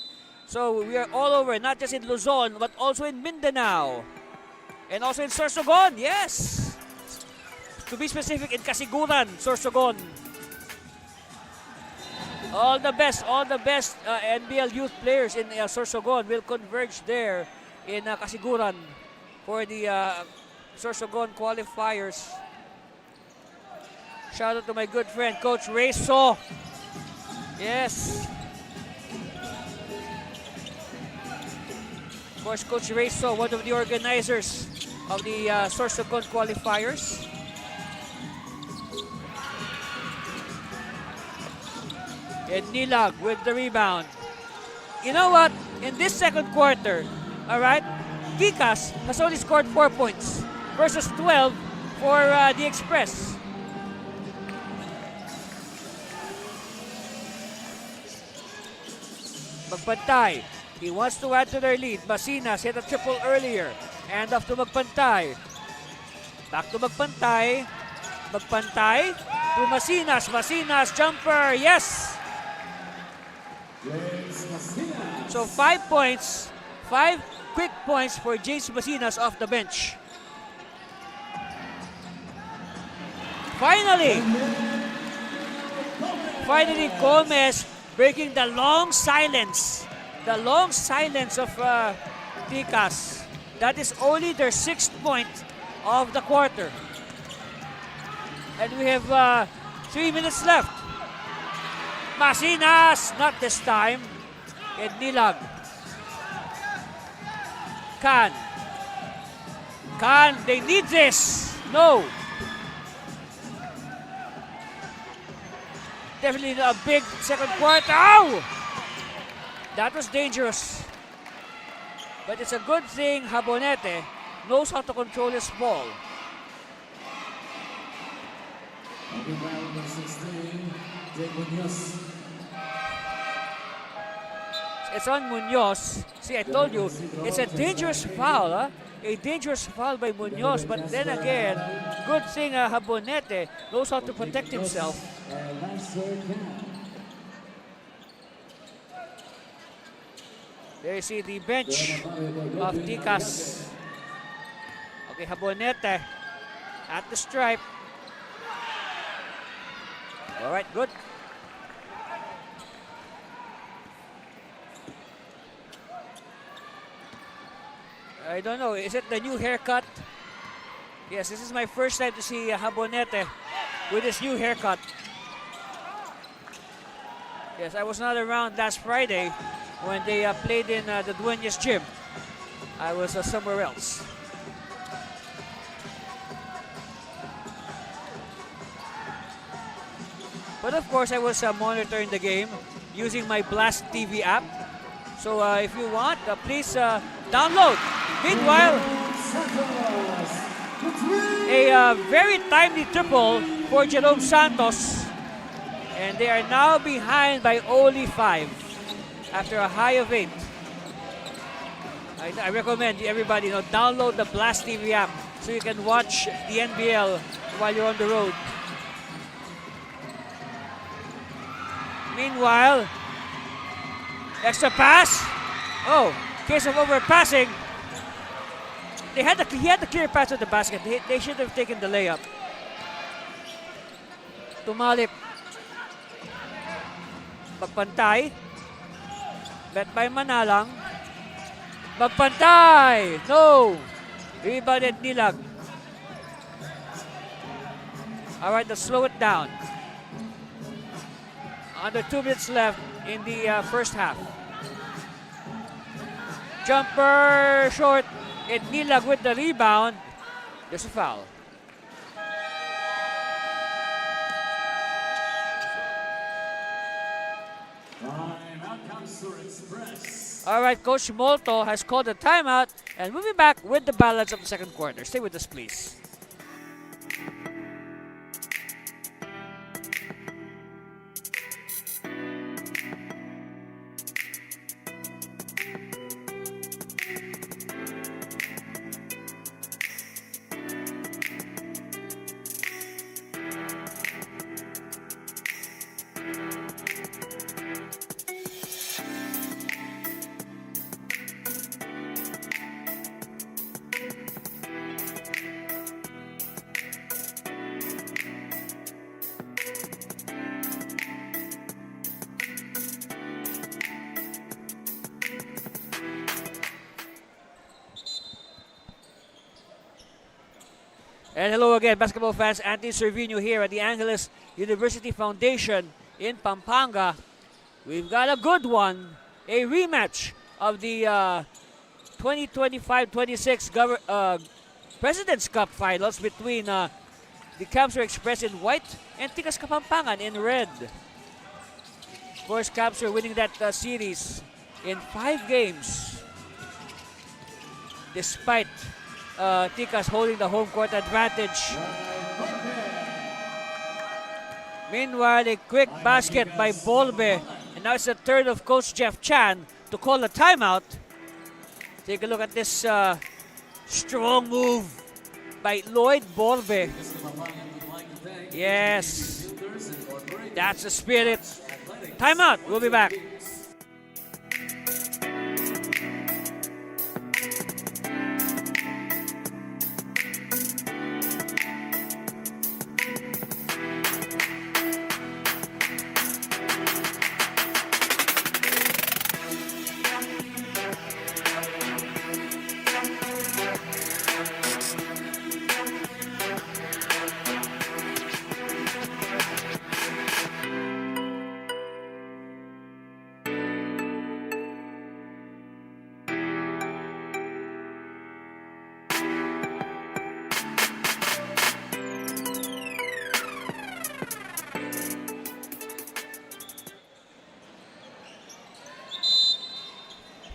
So we are all over, not just in Luzon, but also in Mindanao. And also in Sorsogon, yes. To be specific, in Kasiguran, Sorsogon. All the best NBL youth players in Sorsogon will converge there in Kasiguran for the Sorsogon qualifiers. Shout out to my good friend, Coach Rayso. Yes. Of course, Coach Rayso, one of the organizers of the Sorsogon qualifiers. And Nilag with the rebound. You know what? In this second quarter, all right, Kikas has only scored 4 points versus 12 for the Express. Magpantay. He wants to add to their lead. Masinas hit a triple earlier. And off to Magpantay. Back to Magpantay. Magpantay to Masinas. Masinas jumper. Yes! So 5 points. 5 quick points for James Masinas off the bench. Finally, Gomez breaking the long silence. The long silence of Ticas. That is only their 6th point of the quarter. And we have 3 minutes left. Masinas, not this time. And Nilag. Can, they need this. No. Definitely a big second quarter. Ow! That was dangerous. But it's a good thing Habonete knows how to control his ball. It's on Munoz. See, I told you, it's a dangerous foul. Huh? A dangerous foul by Munoz. But then again, good thing Habonete knows how to protect himself. There you see the bench of Ticas. Okay, Habonete at the stripe. All right, good. I don't know, is it the new haircut? Yes, this is my first time to see Habonete with his new haircut. Yes, I was not around last Friday when they played in the Dueñas gym. I was somewhere else. But of course, I was monitoring the game using my Blast TV app. So if you want, please download. Meanwhile, a very timely triple for Jerome Santos. And they are now behind by only 5 after a high of 8. I recommend everybody download the Blast TV app so you can watch the NBL while you're on the road. Meanwhile, extra pass. Oh, case of overpassing. he had the clear pass to the basket. They should have taken the layup. Tumalip. Magpantay. Bet by Manalang. Magpantay! No! Rebounded Nilag. Alright, let's slow it down. Under 2 minutes left in the first half. Jumper short. And Nilag with the rebound. There's a foul. All right, Coach Molto has called a timeout, and we'll be back with the balance of the second quarter. Stay with us, please. And hello again, basketball fans. Anthony Cervino here at the Angeles University Foundation in Pampanga. We've got a good one, a rematch of the 2025-26 President's Cup Finals between the Camsur Express in white and Tikas Kapampangan in red. Of course, Camsur winning that series in 5 games, despite Tikas holding the home court advantage. Meanwhile, a quick basket by Bolbe. And now it's the turn of Coach Jeff Chan to call a timeout. Take a look at this strong move by Lloyd Bolbe. Yes, that's the spirit. Timeout. We'll be back.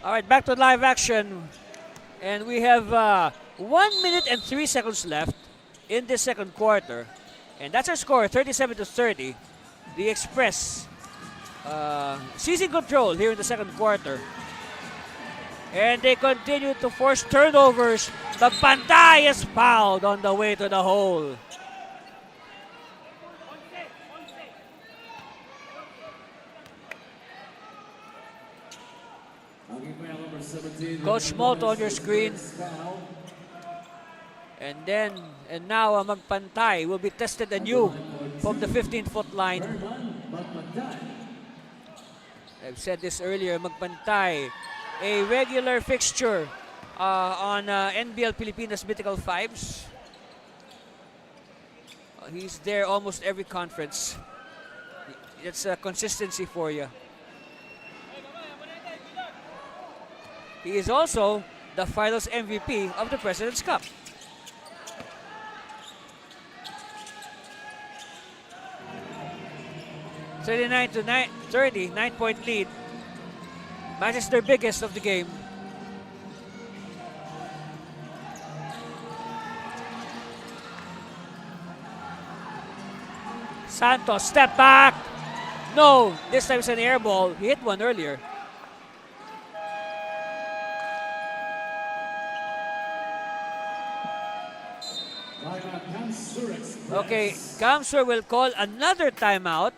All right, back to live action. And we have 1 minute and 3 seconds left in this second quarter. And that's our score, 37-30. The Express seizing control here in the second quarter. And they continue to force turnovers. Magpantay is fouled on the way to the hole. Coach Molto on your screen. And now Magpantay will be tested anew from the 15-foot line. I've said this earlier, Magpantay, a regular fixture on NBL Pilipinas Mythical Fives. He's there almost every conference. It's a consistency for you. He is also the finals MVP of the President's Cup. (39-30), 9-point lead. Matches their biggest of the game. Santos, step back. No, this time it's an air ball. He hit one earlier. Okay, Camsur will call another timeout.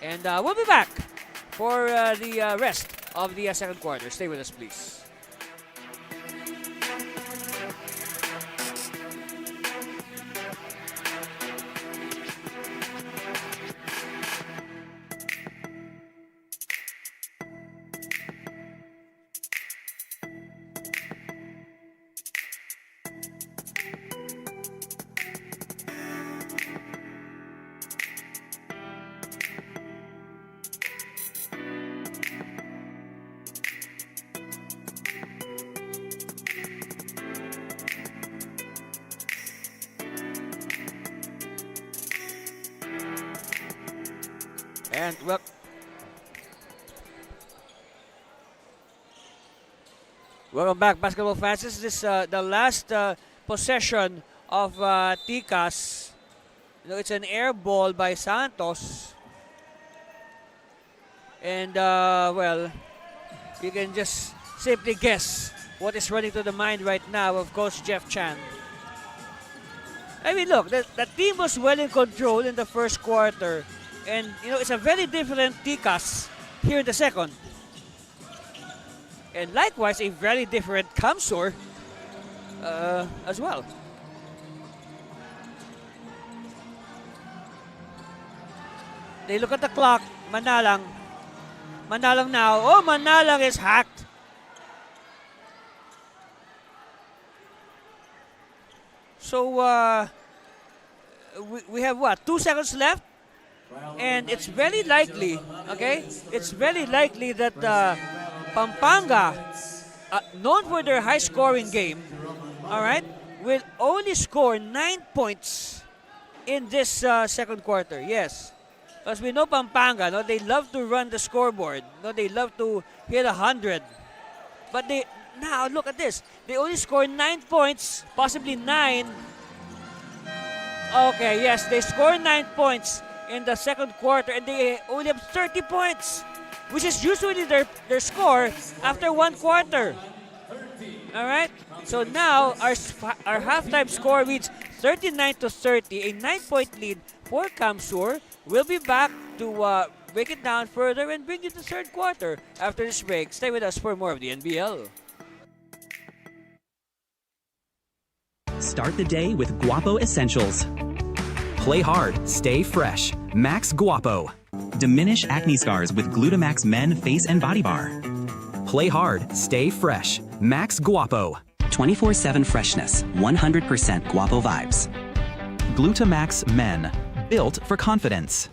And we'll be back for the rest of the second quarter. Stay with us, please. And welcome back, basketball fans. This is the last possession of Ticas. It's an air ball by Santos. And, you can just simply guess what is running to the mind right now of Coach Jeff Chan. I mean, look, the team was well in control in the first quarter. And, it's a very different Ticas here in the second. And likewise, a very different Kamsur as well. They look at the clock. Manalang now. Oh, Manalang is hacked. So, we have what? 2 seconds left? And it's very likely, okay? It's very likely that Pampanga, known for their high-scoring game, all right, will only score 9 points in this second quarter. Yes. Because we know Pampanga, no, they love to run the scoreboard. No, they love to hit 100. But now look at this. They only score 9 points, possibly 9. Okay, yes, they score 9 points in the second quarter, and they only have 30 points, which is usually their score after 1 quarter. All right. So now our halftime score reads 39-30, a 9-point lead for Kamsur. We'll be back to break it down further and bring you the third quarter after this break. Stay with us for more of the NBL. Start the day with Guapo Essentials. Play hard, stay fresh. Max Guapo. Diminish acne scars with Glutamax Men Face and Body Bar. Play hard, stay fresh. Max Guapo. 24/7 freshness, 100% Guapo vibes. Glutamax Men. Built for confidence.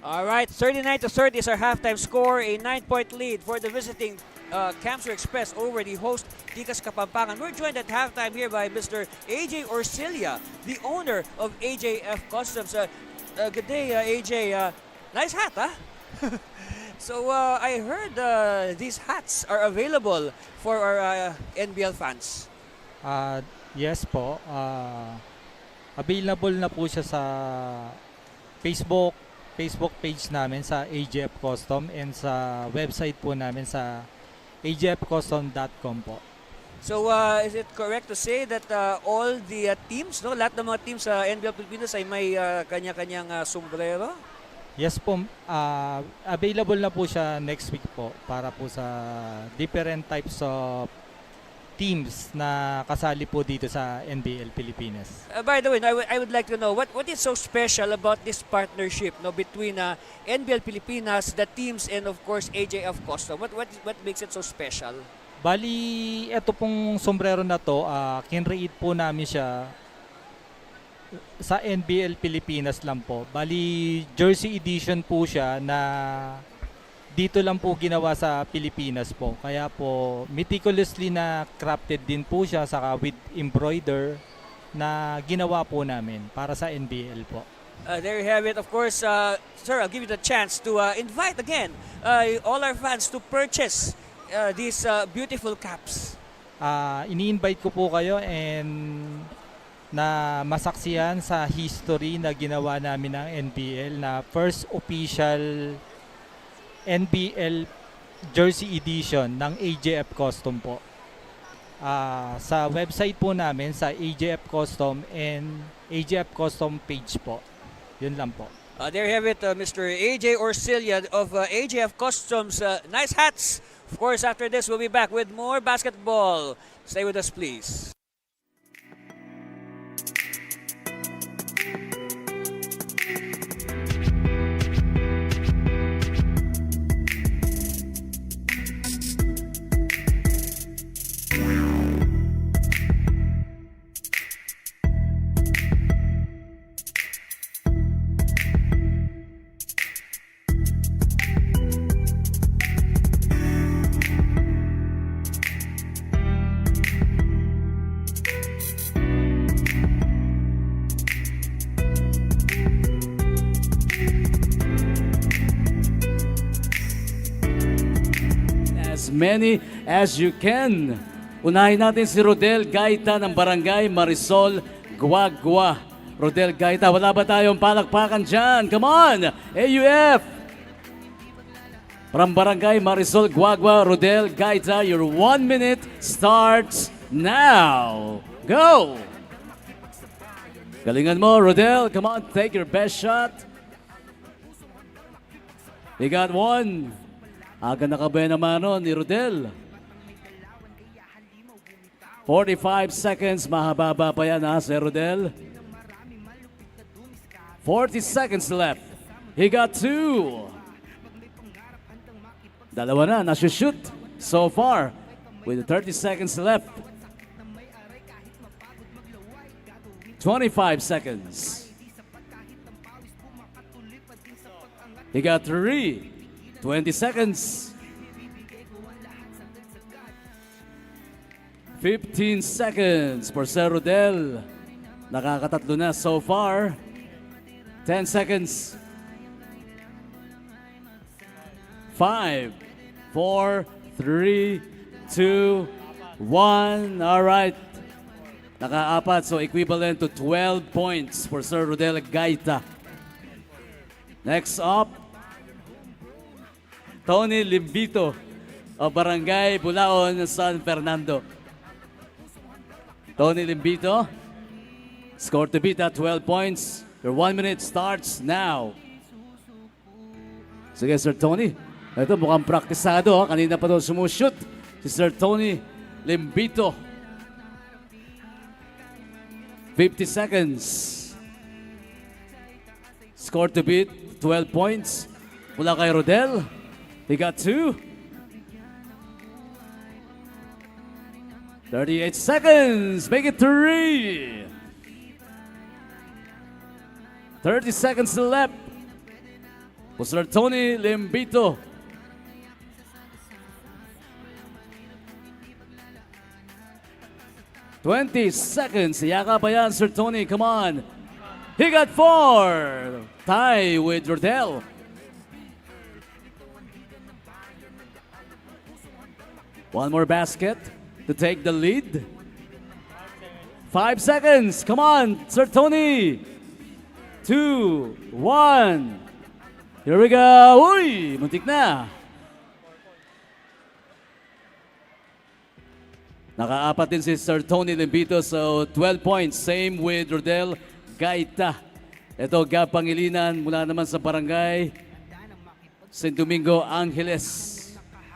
All right, 39-30 is our halftime score. A 9-point lead for the visiting Camsur Express over the host Tikas Kapampangan. We're joined at halftime here by Mr. AJ Orsilia, the owner of AJF Customs. Good day, AJ. Nice hat, huh? So I heard these hats are available for our NBL fans. Yes po. Available na po siya sa Facebook page namin sa AJF Custom and sa website po namin sa ajfcustom.com po. So is it correct to say that all the teams, no, lahat ng mga teams sa NBL Pilipinas ay may kanya-kanyang sombrero? Yes po, available na po siya next week po para po sa different types of teams na kasali po dito sa NBL Pilipinas. By the way, I would like to know what is so special about this partnership, no, between NBL Pilipinas, the teams, and of course AJF Custom. What makes it so special? Bali, ito pong sombrero na to, kinreate po namin siya sa NBL Pilipinas lang po. Bali, jersey edition po siya na dito lang po ginawa sa Pilipinas po. Kaya po, meticulously na crafted din po siya saka with embroider na ginawa po namin para sa NBL po. There you have it. Of course, sir, I'll give you the chance to invite again all our fans to purchase these beautiful caps. Ini-invite ko po kayo and na masaksiyan sa history na ginawa namin ng NBL na first official NBL jersey edition ng AJF Custom po. Sa website po namin sa AJF Custom and AJF Custom page po. Yun lang po. There you have it, Mr. AJ Orsilia of AJF Customs. Nice hats. Of course, after this, we'll be back with more basketball. Stay with us, please. Many as you can. Unahin natin si Rodel Gaita ng Barangay Marisol, Guagua. Rodel Gaita, wala ba tayong palakpakan dyan? Come on! AUF! From Barangay Marisol, Guagua, Rodel Gaita, your 1 minute starts now. Go! Galingan mo, Rodel. Come on, take your best shot. You got one. Aga nakabay naman ni Rodel. 45 seconds. Mahababa pa yan si Rodel. 40 seconds left. He got two. Dalawa na. Nasi-shoot so far with 30 seconds left. 25 seconds. He got three. 20 seconds. 15 seconds for Sir Rodel. Nakakatatlo na so far. 10 seconds. 5, 4, 3, 2, 1. All right. Nakaapat, so equivalent to 12 points for Sir Rodel Gaita. Next up, Tony Limbito of Barangay Bulaon, San Fernando. Tony Limbito, score to beat at 12 points. Your 1 minute starts now. Sige, Sir Tony. Ito mukhang praktisado. Kanina pa daw sumushoot si Sir Tony Limbito. 50 seconds. Score to beat, 12 points. Mula kay Rodel. He got two. 38 seconds. Make it three. 30 seconds left. Sir Tony Limbito. "20 seconds. Yaka pa yan, Sir Tony. Come on. He got 4. Tie with Rodel. One more basket to take the lead. 5 seconds. Come on, Sir Tony. 2, 1. Here we go. Uy, muntik na. Nakaapat din si Sir Tony Limbito, so 12 points. Same with Rodel Gaita. Ito, Gab Pangilinan mula naman sa barangay St. Domingo, Angeles.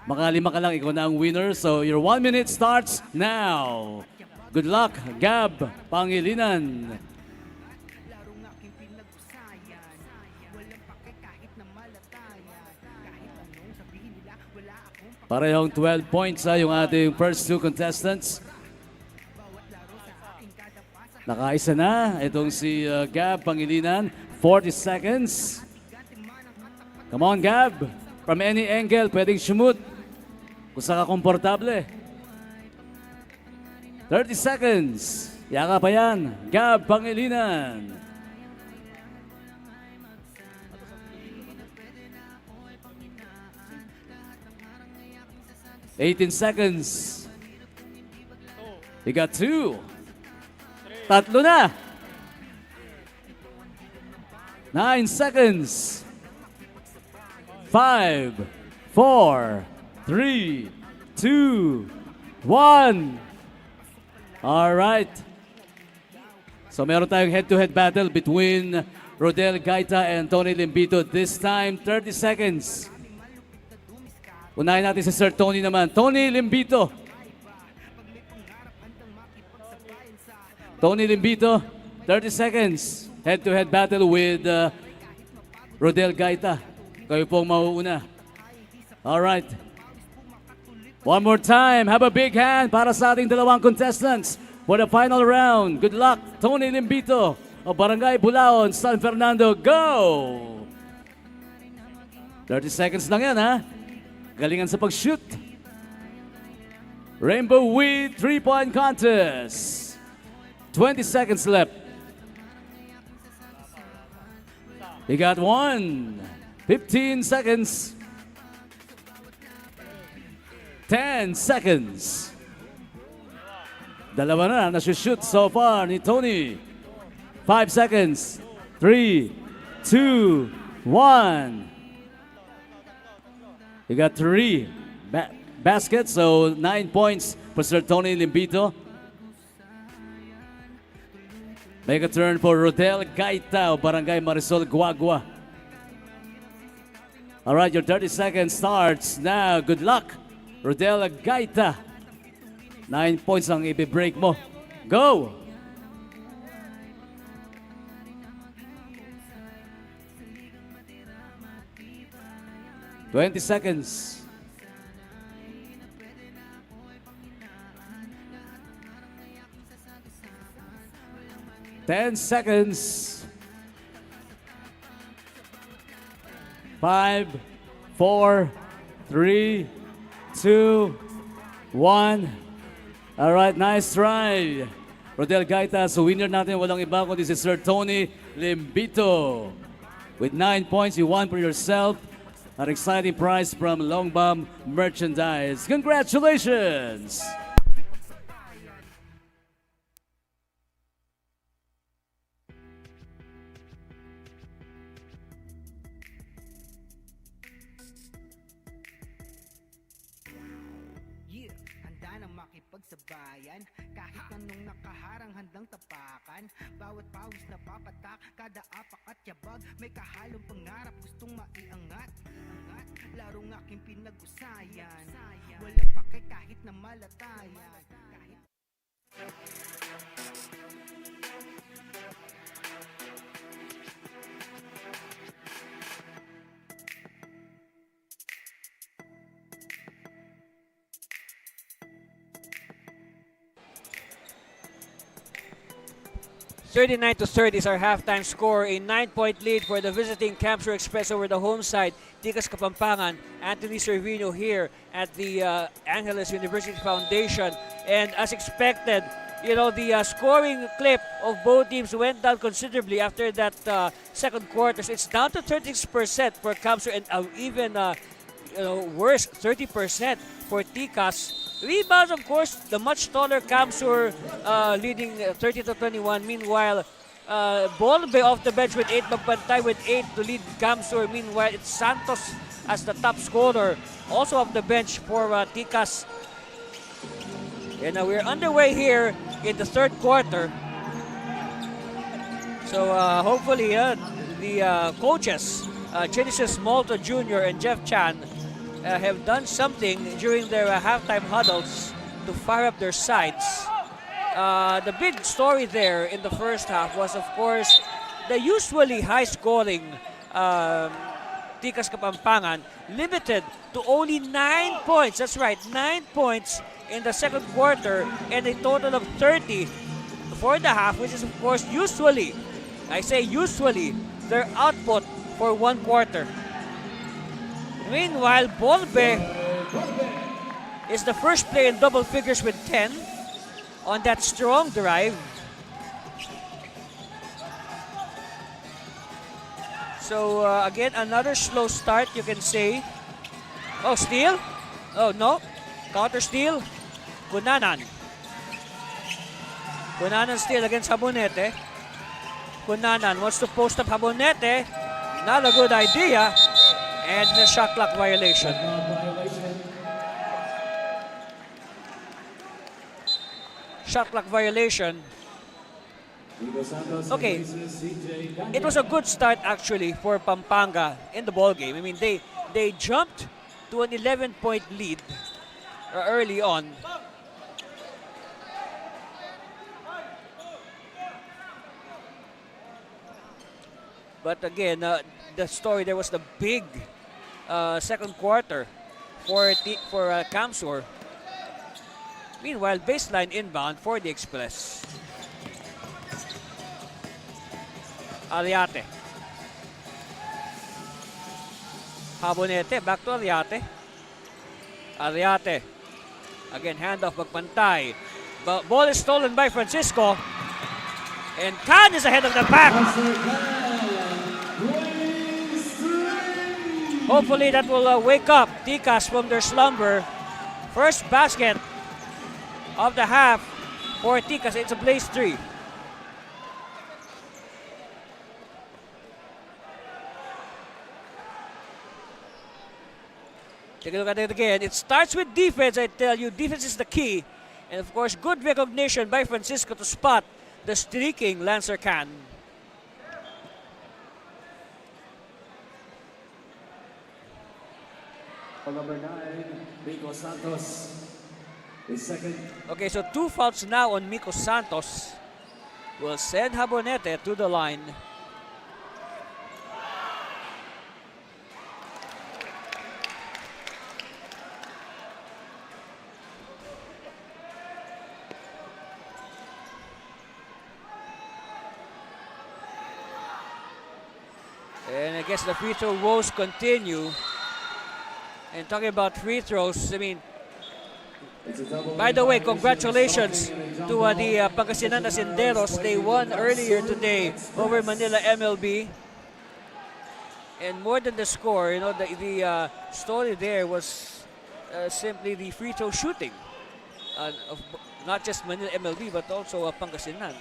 Makalima ka lang, ikaw na ang winner. So your 1 minute starts now. Good luck, Gab Pangilinan. Parehong 12 points yung ating first two contestants. Nakaisa na itong si Gab Pangilinan. 40 seconds. Come on, Gab. From any angle, pwedeng shoot. Kung saan ka komportable. 30 seconds. Yaka pa yan. Gab Pangilinan. "18 seconds. You got 2. Tatlo na. 9 seconds. 5, 4, 3, 2, 1. All right. So meron tayong head-to-head battle between Rodel Gaita and Tony Limbito. This time, 30 seconds. Unahin natin si Sir Tony naman. Tony Limbito. Tony Limbito, 30 seconds. Head-to-head battle with Rodel Gaita. Kayo pong mauuna. Alright. One more time. Have a big hand para sa ating dalawang contestants for the final round. Good luck, Tony Limbito of Barangay Bulaon, San Fernando. Go! 30 seconds lang yan, ha? Galingan sa pag-shoot. Rainbow Weed 3-point contest. 20 seconds left. He got 1. 15 seconds. 10 seconds. Dalawa na nasushoot so far ni Tony. 5 seconds. 3, 2, 1. He got 3 baskets, so 9 points for Sir Tony Limbito. Make a turn for Rodel Gaita of Barangay Marisol, Guagua. All right, your 30 seconds starts now. Good luck, Rodel Gaita. 9 points ang i-break mo. Go! "20 seconds. 10 seconds. 5, 4, 3, 2, 1. All right, nice try. Rodel Gaita, so winner natin walang iba kundi si Sir Tony Limbito. With 9 points, you won for yourself an exciting prize from Long Bomb Merchandise. Congratulations! Makipagsabayan kahit anong nakaharang handang tapakan, bawat pawis na papatak, kada apak at yabag may kahalong pangarap gustong maiangat. Larong aking pinag-usayan, walang pake kahit na malatayan. 39-30 is our halftime score. A 9-point lead for the visiting Camps Express over the home side, Tikas Kapampangan. Anthony Servino here at the Angeles University Foundation. And as expected, the scoring clip of both teams went down considerably after that second quarter. So it's down to 36% for Camps and even worse, 30% for Tikas. Rebounds, of course, the much taller Kamsur leading 30-21. Meanwhile, Bolbe off the bench with 8, Magpantay with 8 to lead Kamsur. Meanwhile, it's Santos as the top scorer, also off the bench for Tikas. And we're underway here in the third quarter. So hopefully the coaches, Genesis Malta Jr. and Jeff Chan, have done something during their halftime huddles to fire up their sides. The big story there in the first half was, of course, the usually high-scoring Tikas Kapampangan limited to only 9 points. That's right, 9 points in the second quarter and a total of 30 for the half, which is, of course, usually, I say usually, their output for one quarter. Meanwhile, Bolbe is the first player in double figures with 10 on that strong drive. So again, another slow start, you can say. Oh, steal? Oh, no. Counter steal. Cunanan. Cunanan steal against Habonete. Cunanan wants to post up Habonete. Not a good idea. And the shot clock violation. Shot clock violation. Okay, it was a good start actually for Pampanga in the ball game. I mean, they jumped to an 11-point lead early on. But again, the story there was the big second quarter for Kamsur. Meanwhile, baseline inbound for the Express. Aliate. Habonete, back to Aliate. Aliate. Again, handoff, Magpantay. Ball is stolen by Francisco. And Khan is ahead of the pack. Hopefully that will wake up Tikas from their slumber. First basket of the half for Tikas. It's a blaze 3. Take a look at it again. It starts with defense, I tell you. Defense is the key. And of course, good recognition by Francisco to spot the streaking Lancer Khan. Number 9, Miko Santos. The second. Okay, so 2 fouls now on Miko Santos. Will send Habonete to the line. And I guess the free throw woes continue. And talking about free throws, I mean, by the way, congratulations to the Pangasinan Asenderos. They won earlier today over Manila MLB. And more than the score, you know, the story there was simply the free throw shooting of not just Manila MLB but also Pangasinan.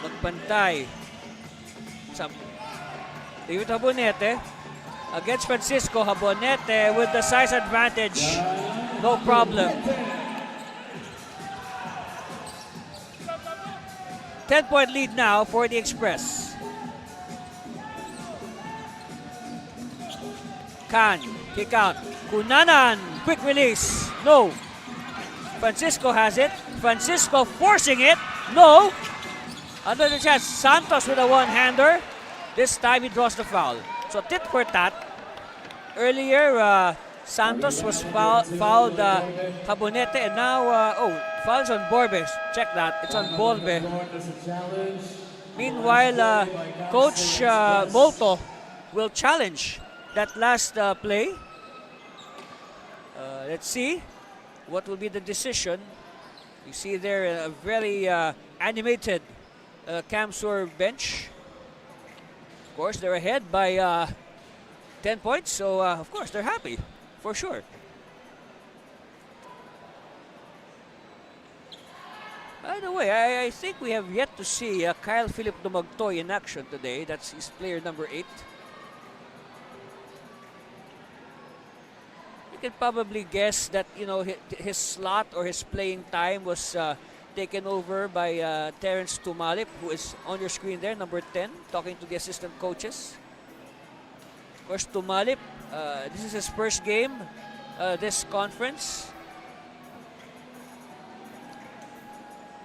Magpantay. David Habonete against Francisco. Habonete with the size advantage. No problem. 10-point lead now for the Express. Khan, kick out. Cunanan, quick release. No. Francisco has it. Francisco forcing it. No. Another chance. Santos with a one-hander. This time he draws the foul. So tit for tat. Earlier, Santos was fouled Jabonete, and now, fouls on Borbes. Check that, it's on Bolbe. Meanwhile, Coach Molto will challenge that last play. Let's see what will be the decision. You see there a very animated Camsur bench. Of course, they're ahead by 10 points, so of course they're happy, for sure. By the way, I think we have yet to see Kyle Philip Dumagtoy in action today. That's his player number 8. You can probably guess that, you know, his slot or his playing time was taken over by Terence Tumalip, who is on your screen there, number 10, talking to the assistant coaches. Of course, Tumalip, this is his first game this conference.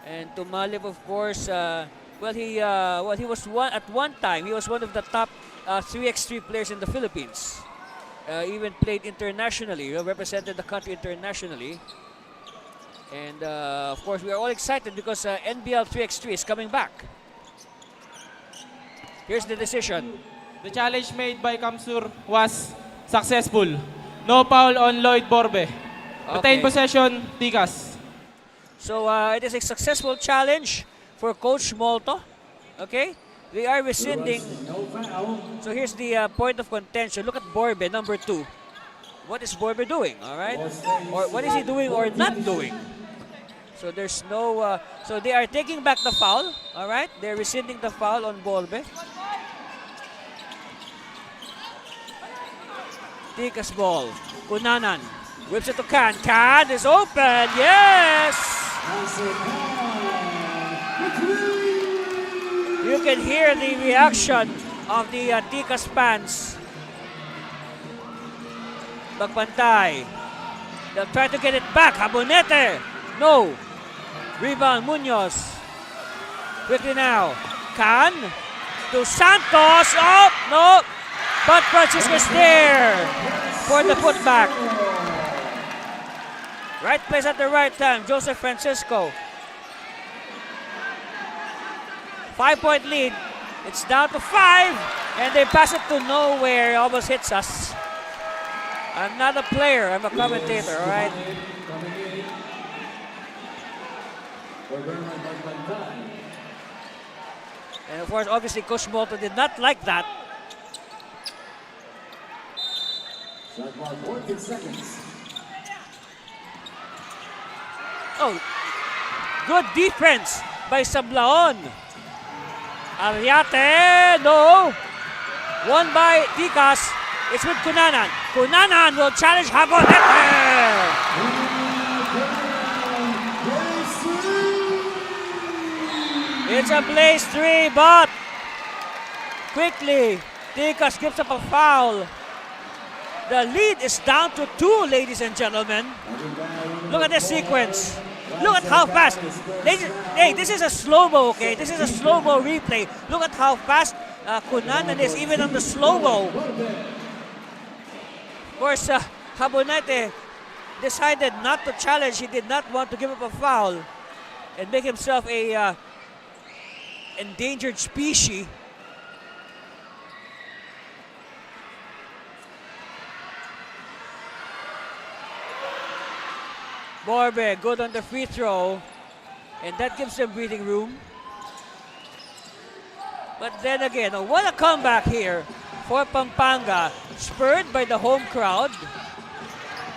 And Tumalip, of course, he was at one time he was one of the top 3x3 players in the Philippines. Even played internationally, represented the country internationally. And of course, we are all excited because NBL 3x3 is coming back. Here's the decision. The challenge made by Camsur was successful. No foul on Lloyd Borbe. Retain possession, Ticas. So it is a successful challenge for Coach Molto. Okay, they are rescinding. So here's the point of contention. Look at Borbe, number 2. What is Borbe doing? All right, or what is he doing or not doing? So there's no. So they are taking back the foul. All right, they're rescinding the foul on Borbe. Ticas ball. Kunanan whips it to Can. Can is open. Yes. You can hear the reaction of the Ticas fans. Bagpantay. They'll try to get it back. Jabonete. No. Rebound, Munoz. Quickly now. Can. To Santos. Oh, no. But Francisco's there for the putback. Right place at the right time. Joseph Francisco. 5-point lead. It's down to 5. And they pass it to nowhere. Almost hits us. I'm not a player. I'm a commentator, all right? And of course, obviously, Coach Molto did not like that. Oh, good defense by Sablaon. Ariate, no. Won by Ticas. It's with Kunanan. Kunanan will challenge Jabonete. It's a Blaze 3, but quickly, Ticas gives up a foul. The lead is down to 2, ladies and gentlemen. Look at this sequence. Look at how fast. Hey, this is a slow-mo, okay? This is a slow-mo replay. Look at how fast Kunanan is, even on the slow-mo. Of course, Jabonete decided not to challenge. He did not want to give up a foul and make himself a endangered species. Borbe, good on the free throw. And that gives them breathing room. But then again, what a comeback here for Pampanga. Spurred by the home crowd.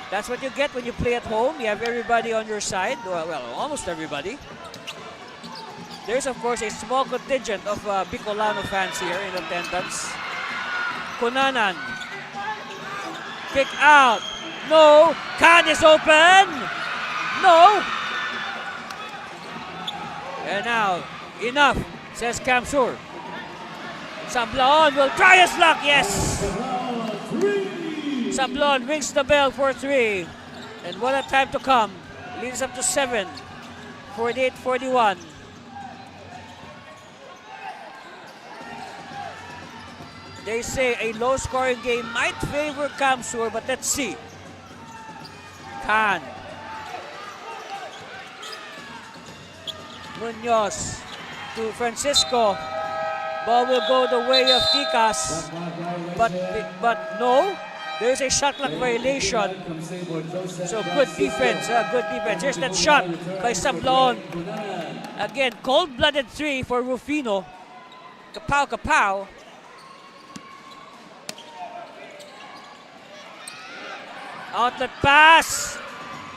That's what you get when you play at home. You have everybody on your side. Well, almost everybody. There's, of course, a small contingent of Bicolano fans here in attendance. Kunanan. Kick out. No. Can is open. No. And now, enough, says Camsur. Sablaon will try his luck, yes. Sablaon rings the bell for 3. And what a time to come. Leads up to 7. 48-41. They say a low-scoring game might favor Camsur, but let's see. Khan. Munoz to Francisco. Ball will go the way of Tikas. But no. There's a shot clock violation. So good defense. Good defense. Here's that shot by Sablaon. Again, cold-blooded three for Rufino. Kapow, kapow. Outlet pass.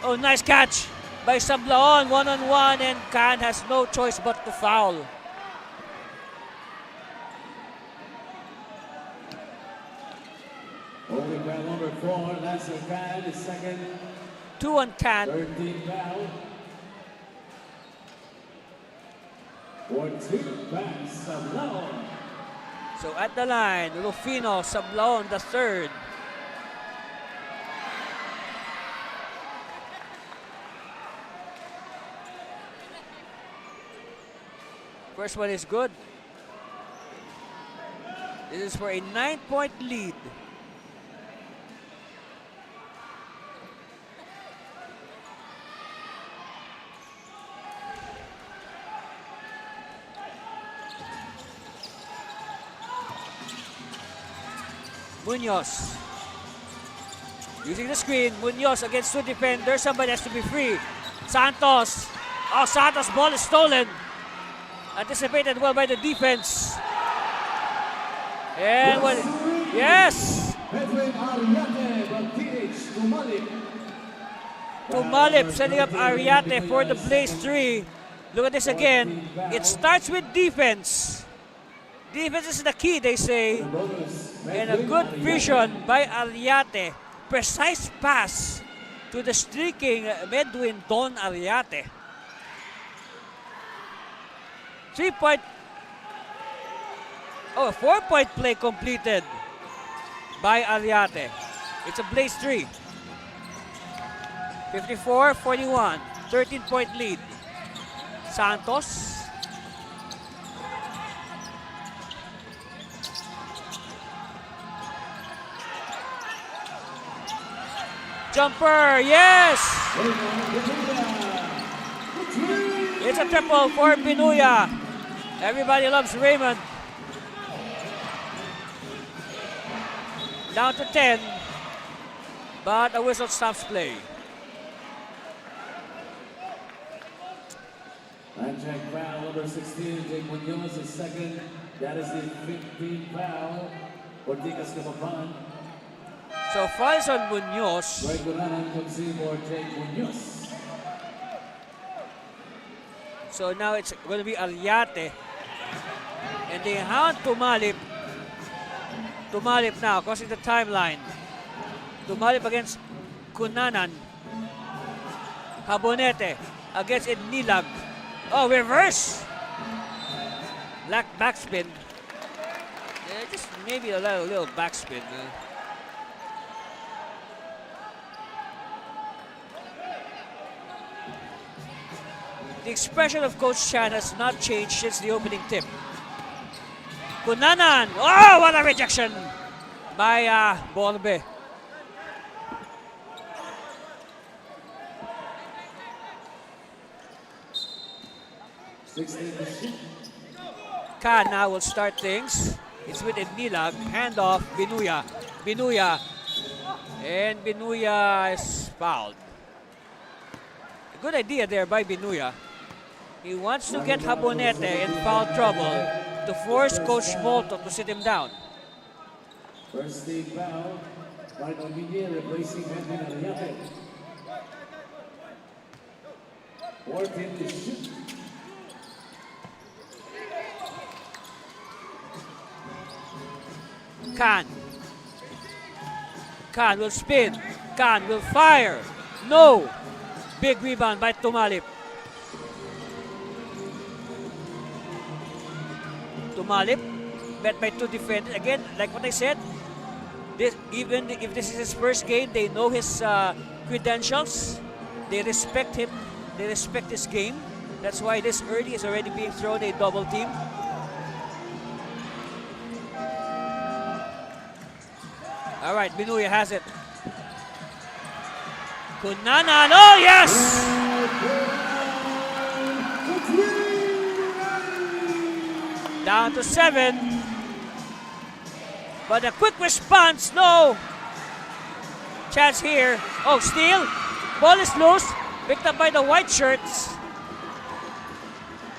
Oh, nice catch by Sablaon. One-on-one, and Khan has no choice but to foul. Holding foul number 4, Lancer Khan is second. 2 on Khan. 13 foul. 14 back, Sablaon. So at the line, Rufino, Sablaon, the third. First one is good. This is for a 9-point lead. Munoz using the screen. Munoz against two defenders. Somebody has to be free. Santos. Oh, Santos' ball is stolen. Anticipated well by the defense. And what? Yes! Tumalip setting up Ariate for the Blaze 3. Look at this again. It starts with defense. Defense is the key, they say. And a good vision by Ariate. Precise pass to the streaking Medwin Don Ariate. 3-point. Oh, a 4-point play completed by Ariate. It's a Blaze 3. 54-41. 13-point lead. Santos. Jumper, yes! It's a triple for Binuya. Everybody loves Raymond. Down to 10, but a whistle stops play. Line check foul number 16, Jake Munoz is second. That is the 15th foul for Tikas Kapapan. So fouls on Munoz. Greg Gunanan concede for Jake Munoz. So now it's going to be Ariate. And they hound Tumalip. Tumalip now, crossing the timeline. Tumalip against Kunanan. Habonete against Ednilag. Oh, reverse! Black backspin. Yeah, just maybe a little backspin. The expression of Coach Chan has not changed since the opening tip. Kunanan! Oh, what a rejection by Borbe. Khan now will start things. It's with Ednilag. Handoff, Binuya. Binuya. And Binuya is fouled. A good idea there by Binuya. He wants to get Habonete in foul trouble to force Coach Molto to sit him down. First team foul, Marco Miguel replacing Medwin Ariate. 14 to shoot. Khan. Khan will spin. Khan will fire. No. Big rebound by Tumalip. Tumalip, met by two defenders. Again, like what I said, even if this is his first game, they know his credentials. They respect him. They respect his game. That's why this early is already being thrown a double team. All right, Binuya has it. Kunanan, oh yes! Down to 7. But a quick response, no. Chance here. Oh, steal. Ball is loose. Picked up by the white shirts.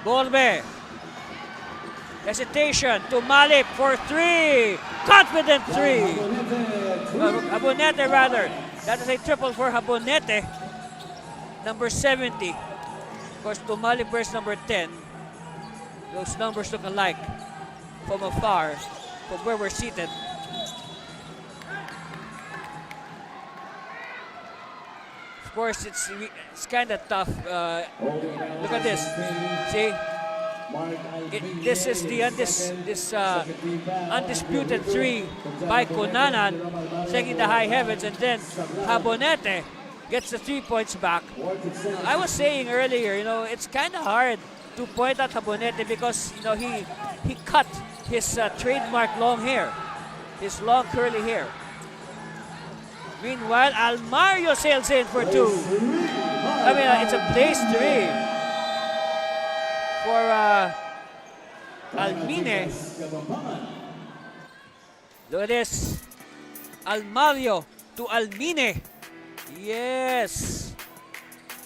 Bolbe. Hesitation to Malip for 3. Confident 3. Habonete rather. That is a triple for Habonete. Number 70. Of course, Tumalip versus number 10. Those numbers look alike from afar, from where we're seated. Of course, it's kind of tough. Look at this. See? This is the undisputed 3 by Kunanan, taking the high heavens, and then Habonete gets the 3 points back. I was saying earlier, it's kind of hard to point at Habonete because he cut his trademark long hair, his long curly hair. Meanwhile, Almario sails in for 2. I mean, it's a place 3 for Almine. Look at this. Almario to Almine. Yes.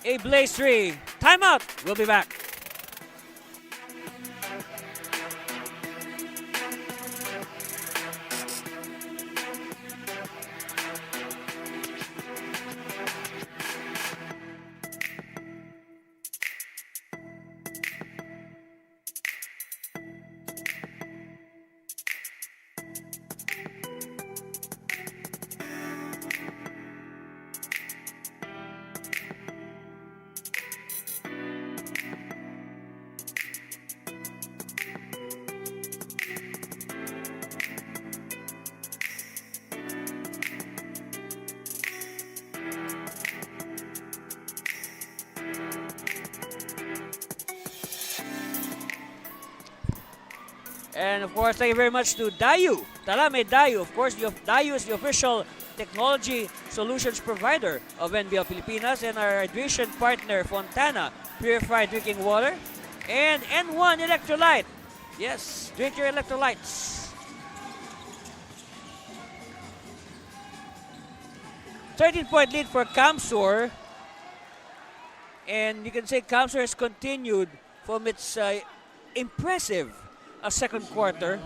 A blaze 3. Timeout. We'll be back. And of course, thank you very much to Dayu, Talame Dayu. Of course, Dayu is the official technology solutions provider of NBL Pilipinas, and our hydration partner, Fontana Purified Drinking Water, and N1 Electrolyte. Yes, drink your electrolytes. 13-point lead for Kamsur. And you can say Kamsur has continued from its impressive second quarter.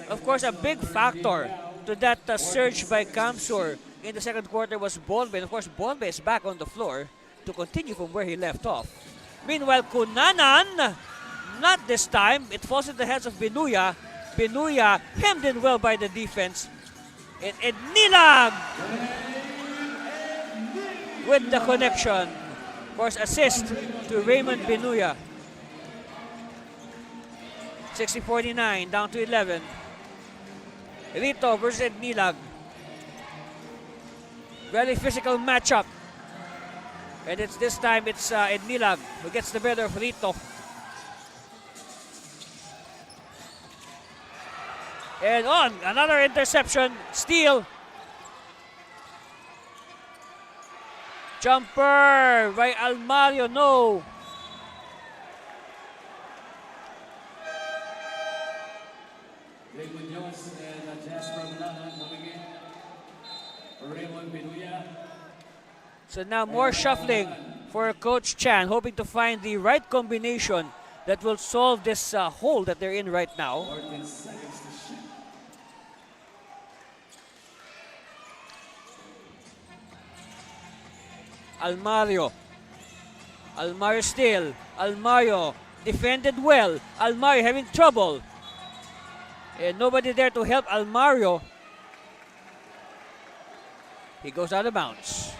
Of course, a big factor to that surge by Kamsur in the second quarter was Bolbe. And of course, Bolbe is back on the floor to continue from where he left off. Meanwhile, Kunanan, not this time. It falls in the hands of Binuya. Binuya hemmed in well by the defense. And Nilag with the connection. Of course, assist to Raymond Binuya. 60-49, down to 11. Rito versus Nilag. Very physical matchup. And this time it's Nilag who gets the better of Rito. And on, another interception, steal. Jumper by Almario, no. So now more shuffling for Coach Chan, hoping to find the right combination that will solve this hole that they're in right now. Almario still. Almario defended well. Almario having trouble. And nobody there to help Almario. He goes out of bounds.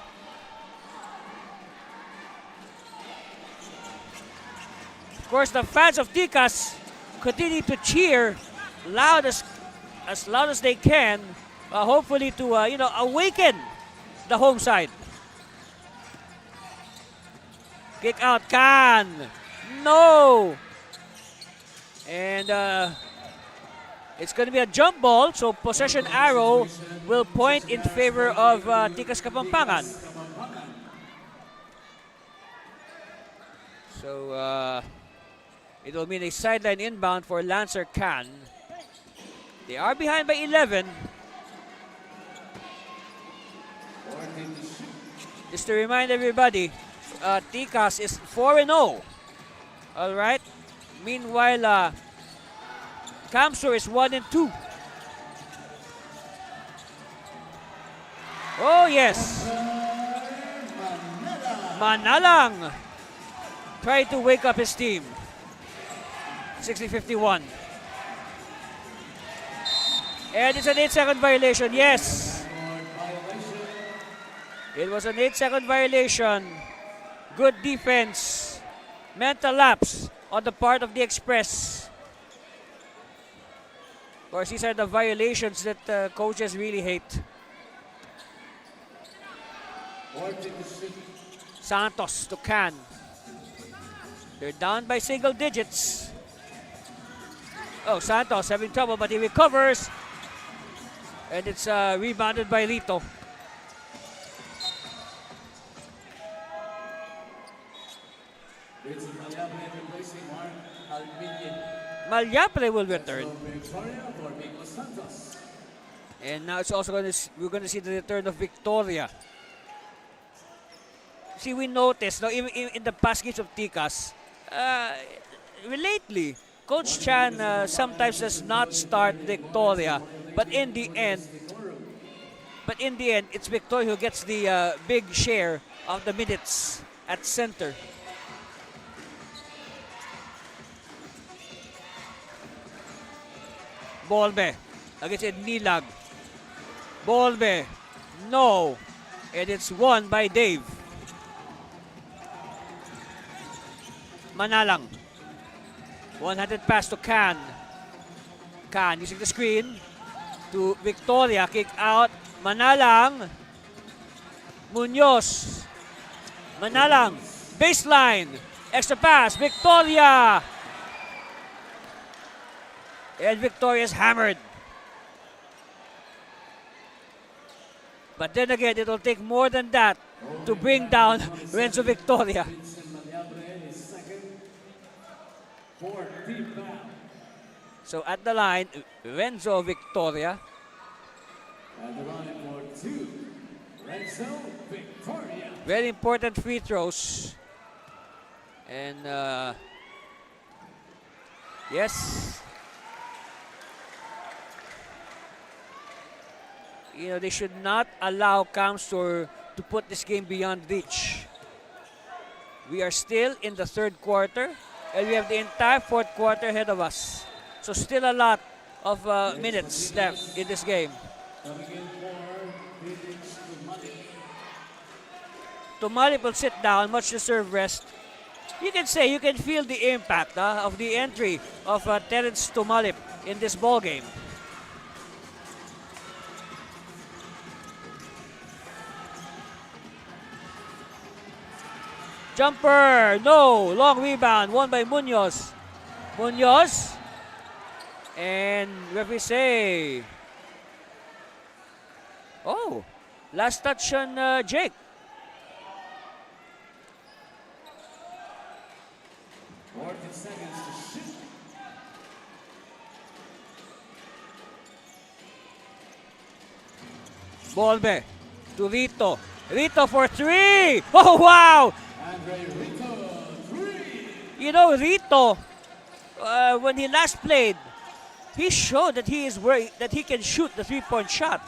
Of course, the fans of Ticas continue to cheer as loud as they can, hopefully to awaken the home side. Kick out, Khan. No. And It's going to be a jump ball, so possession arrow will point in favor of Tikas Kapampangan. So it will mean a sideline inbound for Lancer Can. They are behind by 11. Just to remind everybody, Tikas is 4-0. All right. Meanwhile, Kamsur is 1-2. Oh yes, Manalang tried to wake up his team. 60-51. And it's an 8-second violation. Yes, it was an 8-second violation. Good defense. Mental lapse on the part of the Express. Of course, these are the violations that coaches really hate. Santos to Can. They're down by single digits. Oh, Santos having trouble, but he recovers. And it's rebounded by Rito. Malyapre will return. And now it's also we're going to see the return of Victoria. See, we noticed, now, even in the past games of Tikas, lately, Coach Chan sometimes does not start Victoria, but in the end, it's Victoria who gets the big share of the minutes at center. Bolbe against Nilag. Bolbe, no, and it's won by Dave. Manalang. One-handed pass to Can. Can using the screen to Victoria. Kick out. Manalang. Munoz. Manalang. Baseline. Extra pass. Victoria. And Victoria's hammered. But then again, it will take more than that to bring down Renzo Victoria. So at the line, Renzo Victoria. At the line for 2, Renzo Victoria. Very important free throws. And yes. You know, they should not allow Kamsur to put this game beyond reach. We are still in the third quarter, and we have the entire fourth quarter ahead of us. So still a lot of minutes left in this game. Tumalip will sit down, much deserved rest. You can say, you can feel the impact of the entry of Terence Tumalip in this ball game. Jumper, no, long rebound, won by Munoz. Munoz, and referee say, oh, last touch on Jake. Bolbe to Rito. Rito for 3. Oh, wow. You know, Rito, when he last played, he showed that he is that he can shoot the three-point shot.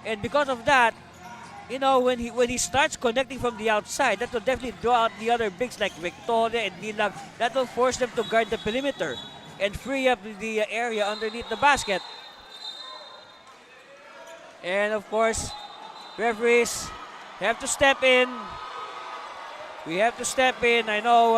And because of that, you know, when he starts connecting from the outside, that will definitely draw out the other bigs like Victoria and Nilag. That will force them to guard the perimeter and free up the area underneath the basket. And of course, referees have to step in. We have to step in. I know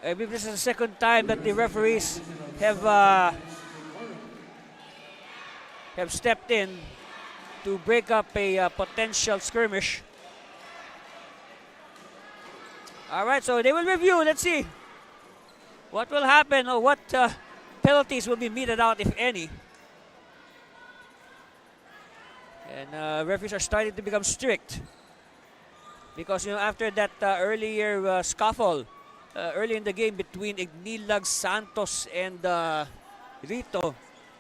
I believe this is the second time that the referees have stepped in. to break up a potential skirmish. All right, so they will review. Let's see what will happen or what penalties will be meted out, if any. And referees are starting to become strict because, you know, after that earlier scuffle early in the game between Ignilag, Santos, and Rito,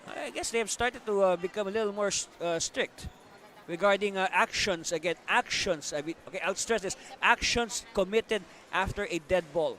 I guess they have started to become a little more strict regarding actions. Again, actions. I mean, okay, I'll stress this: actions committed after a dead ball.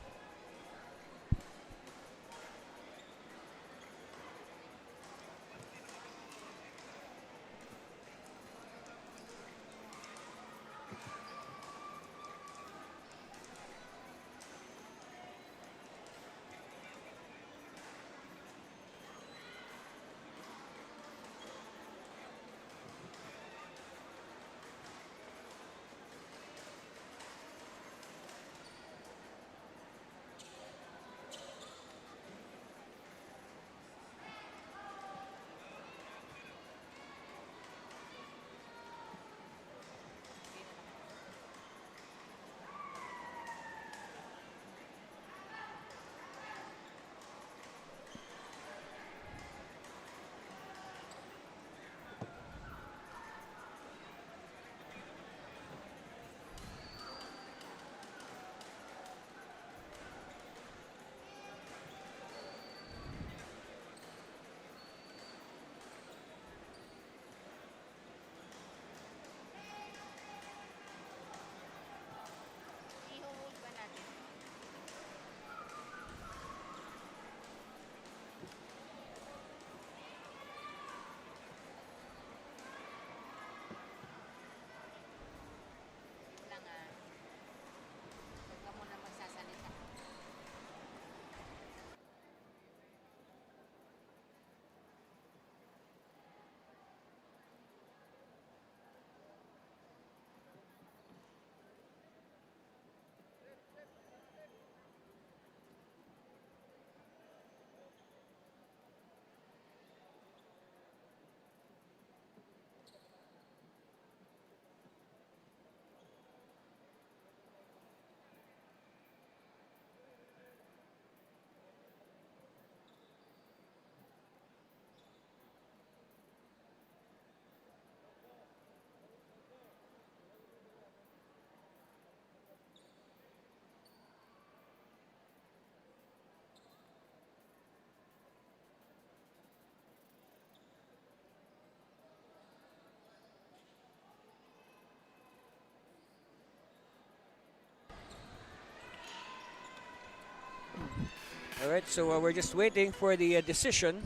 All right, so we're just waiting for the decision.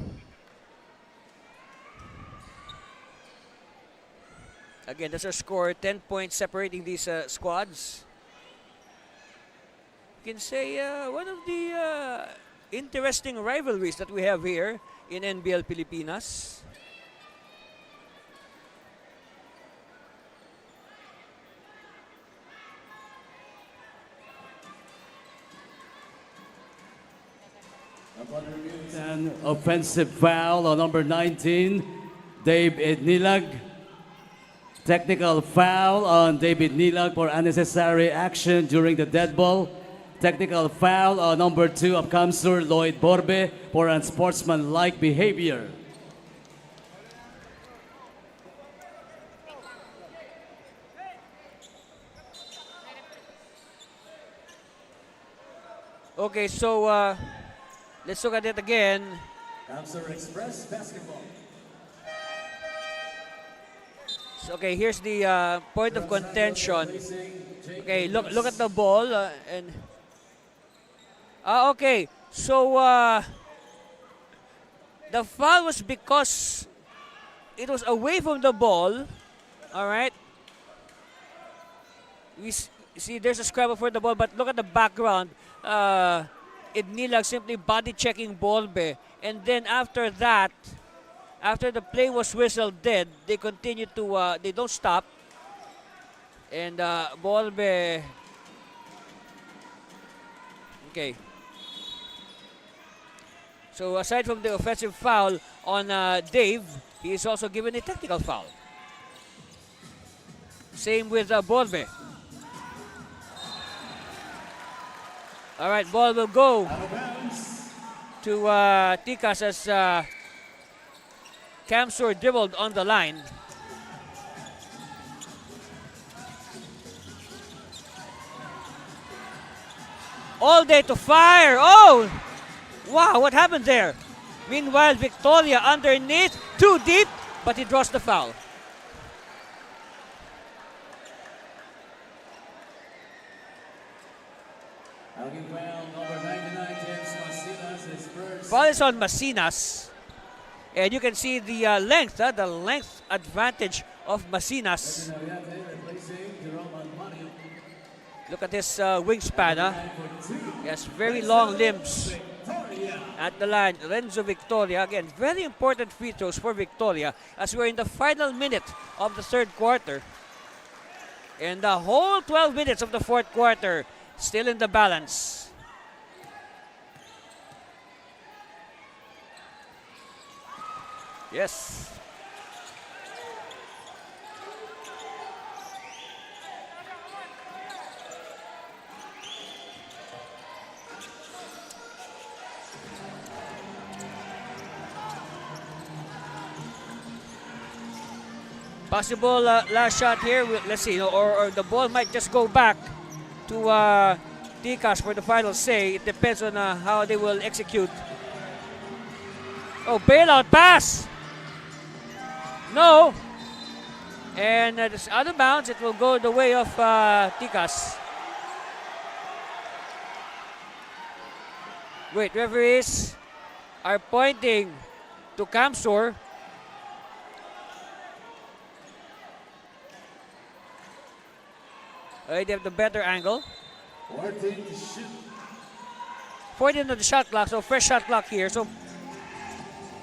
Again, that's our score. 10 points separating these squads. You can say one of the interesting rivalries that we have here in NBL Pilipinas. An offensive foul on number 19, Dave Nilag. Technical foul on David Nilag for unnecessary action during the dead ball. Technical foul on number 2 of Kamsur, Lloyd Borbe, for unsportsmanlike behavior. Okay, so let's look at it again. Kamsur Express basketball. So, okay, here's the point of contention. Okay, look at the ball and okay. So the foul was because it was away from the ball. All right. We see there's a scramble for the ball, but look at the background. Idnilag simply body checking Bolbe, and then after that, after the play was whistled dead, they continue to they don't stop, and Bolbe. Okay. So aside from the offensive foul on Dave, he is also given a technical foul. Same with Borbe. All right, ball will go to Ticas as Camsur dribbled on the line. All day to fire. Oh! Wow, what happened there? Meanwhile, Victoria underneath, too deep, but he draws the foul. Foul is on Masinas. And you can see the length advantage of Masinas. Look at this wingspan. He has very long limbs at the line. Renzo Victoria, again, very important free throws for Victoria as we're in the final minute of the third quarter. And the whole 12 minutes of the fourth quarter still in the balance. Yes. Possible last shot here. Let's see. Or the ball might just go back to Ticas for the final say. It depends on how they will execute. Oh, bailout pass. No. And this out of bounds. It will go the way of Ticas. Wait, referees are pointing to Camsur. They have the better angle. 14 on the shot clock, so fresh shot clock here. So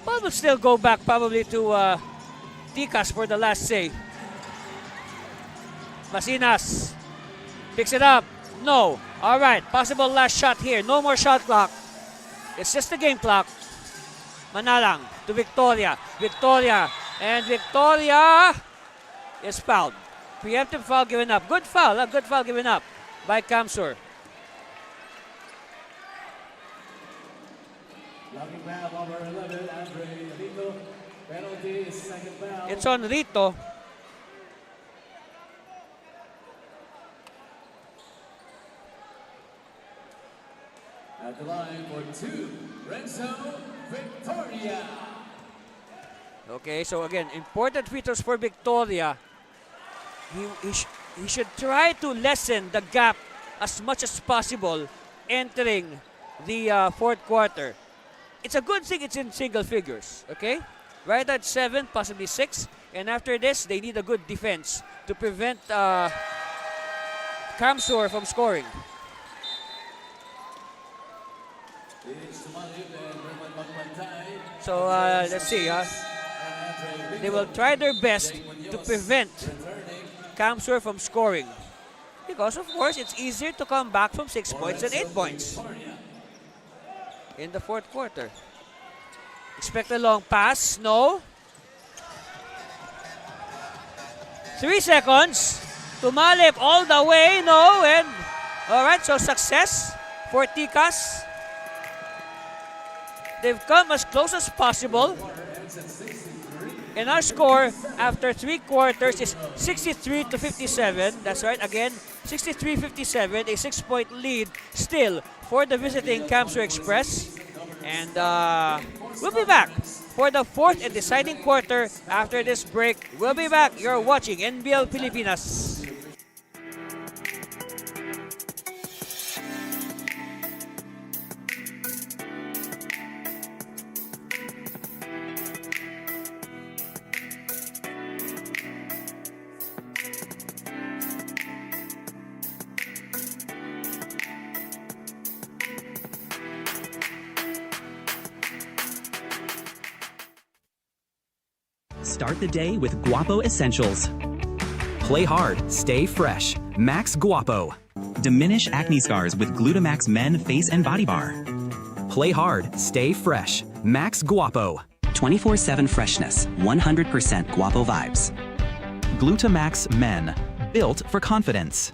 ball will still go back probably to Ticas for the last say. Masinas picks it up. No. All right, possible last shot here. No more shot clock. It's just the game clock. Manalang to Victoria. Victoria. And Victoria is fouled. Preemptive foul given up. Good foul. A good foul given up by Camsur. It's on Rito. At the line for two, Renzo Victoria. Okay, so again, important free throws for Victoria. He should try to lessen the gap as much as possible entering the fourth quarter. It's a good thing it's in single figures, okay? Right at 7, possibly 6. And after this, they need a good defense to prevent Camsur from scoring. So let's see. They will try their best to prevent Camsur from scoring. Because of course, it's easier to come back from 6 points than 8 points in the fourth quarter. Expect a long pass. No. 3 seconds. Tumalip all the way. No. And all right, so success for Ticas. They've come as close as possible. And our score after 3 quarters is 63-57. That's right, again, 63-57, a 6-point lead still for the visiting Camsur Express. And we'll be back for the fourth and deciding quarter after this break. We'll be back. You're watching NBL Pilipinas. Start the day with Guapo Essentials. Play hard, stay fresh. Max Guapo. Diminish acne scars with Glutamax Men Face and Body Bar. Play hard, stay fresh. Max Guapo. 24/7 freshness, 100% Guapo vibes. Glutamax Men. built for confidence.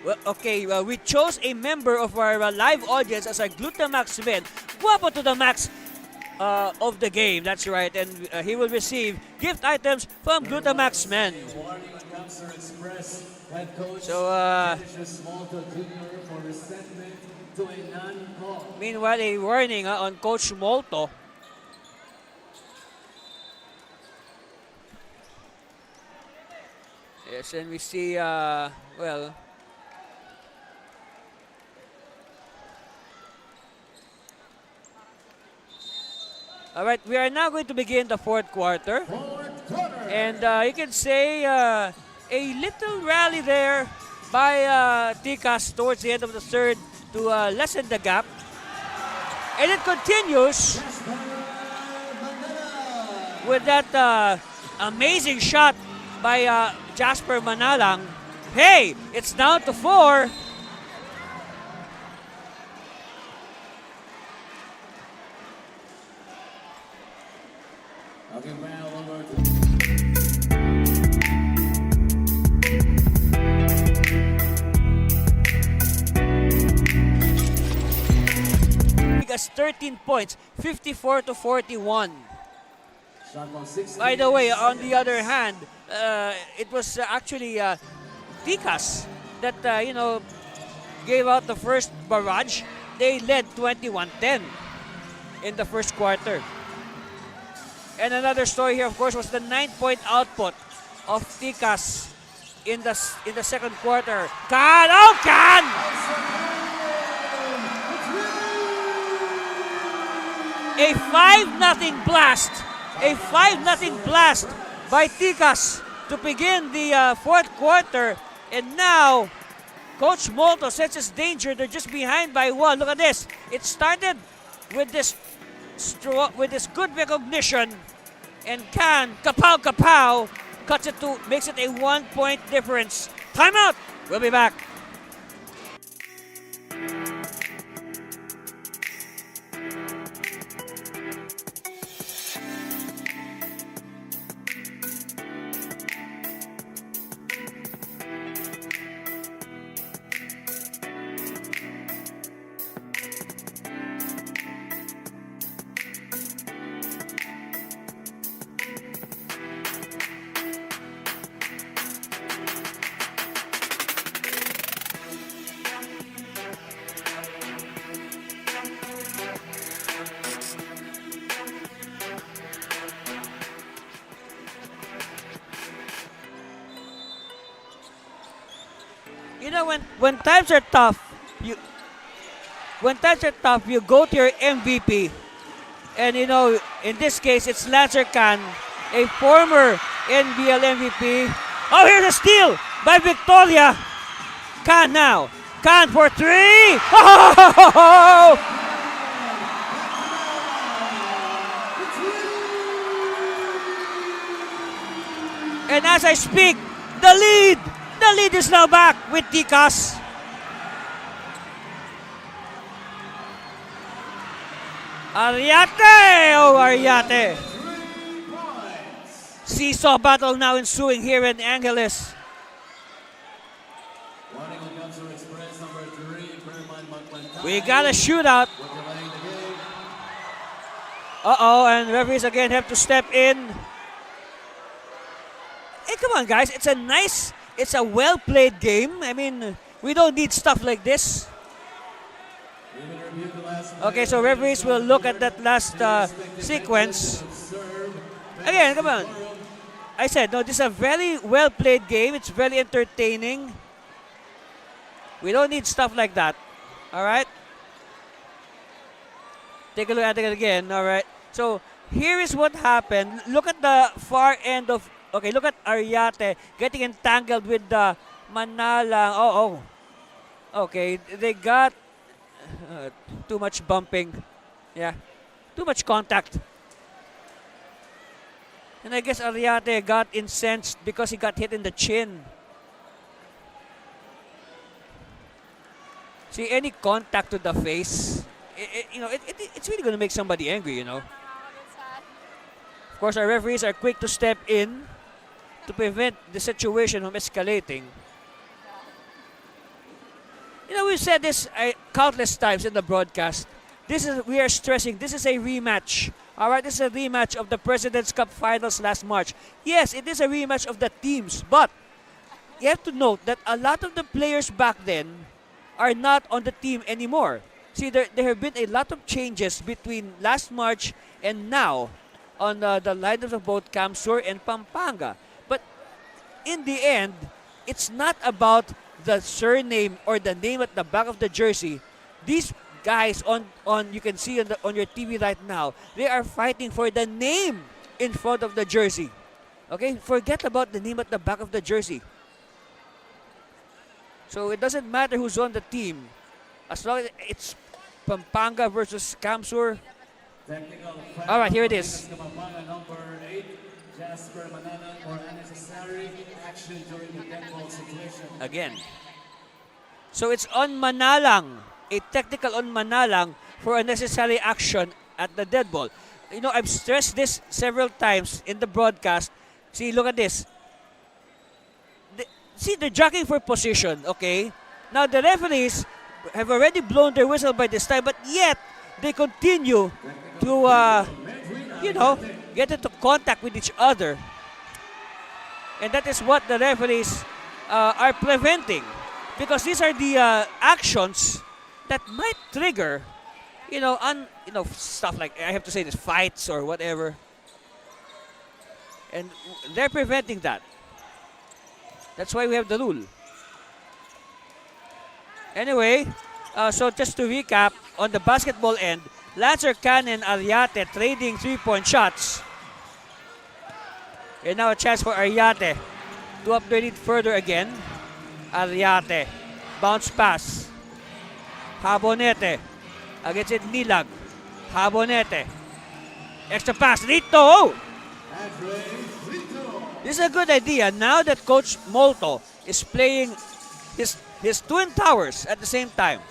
Well, okay, we chose a member of our live audience as our Glutamax men. Guapo to the max of the game. That's right. And he will receive gift items from Glutamax men. So, meanwhile, a warning on Coach Molto. Yes, and we see, well, all right, we are now going to begin the fourth quarter. And you can say a little rally there by Ticas towards the end of the third to lessen the gap. And it continues with that amazing shot by Jasper Manalang. Hey, it's down to 4. Has 13 points, 54 to 41. By the way, on the other hand, it was actually Ticas that gave out the first barrage. They led 21-10 in the first quarter. And another story here, of course, was the 9-point output of Ticas in the second quarter. Can! A 5-0 blast. A 5-0 blast by Ticas to begin the fourth quarter. And now, Coach Molto senses danger. They're just behind by 1. Look at this. It started with this good recognition. And Can, kapow, cuts it to, makes it a 1-point difference. Timeout. We'll be back. You know, when times are tough, you go to your MVP. And you know, in this case, it's Lancer Can, a former NBL MVP. Oh, here's a steal by Victoria. Can now. Can for 3. Oh! And as I speak, the lead is now back with Ticas. Ariate! Oh, Ariate. Seesaw battle now ensuing here in Angeles. We got a shootout. Uh-oh, and referees again have to step in. Hey, come on, guys. It's a well-played game. I mean, we don't need stuff like this. Okay, so referees will look at that last sequence. Again, come on. I said, no, this is a very well-played game. It's very entertaining. We don't need stuff like that. All right? Take a look at it again. All right. So, here is what happened. Look at the far end of... Okay, look at Ariate getting entangled with the Manalang. Oh. Okay, they got too much bumping. Yeah, too much contact. And I guess Ariate got incensed because he got hit in the chin. See, any contact to the face, it's really going to make somebody angry, you know. Of course, our referees are quick to step in to prevent the situation from escalating. You know, we've said this countless times in the broadcast. We are stressing, this is a rematch. All right, this is a rematch of the President's Cup Finals last March. Yes, it is a rematch of the teams, but you have to note that a lot of the players back then are not on the team anymore. See, there have been a lot of changes between last March and now on the lineups of both Camsur and Pampanga. But in the end, it's not about the surname or the name at the back of the jersey. These guys on you can see on your TV right now, they are fighting for the name in front of the jersey. Okay, forget about the name at the back of the jersey. So it doesn't matter who's on the team, as long as it's Pampanga versus Camsur. All right, here it is. Pampanga number 8, Jasper Mananan, for unnecessary action during the dead ball situation. Again. So it's on Manalang, a technical on Manalang for unnecessary action at the dead ball. You know, I've stressed this several times in the broadcast. See, look at this. See, they're jockeying for position, okay? Now, the referees have already blown their whistle by this time, but yet they continue to, get into contact with each other. And that is what the referees are preventing. Because these are the actions that might trigger, stuff like, I have to say this, fights or whatever. And they're preventing that. That's why we have the rule. Anyway, so just to recap, on the basketball end, Lancer, Can, and Ariate trading 3-point shots. And now a chance for Ariate to upgrade it further again. Ariate, bounce pass. Habonete against it, Nilag. Habonete, extra pass, Rito. This is a good idea now that Coach Molto is playing his twin towers at the same time.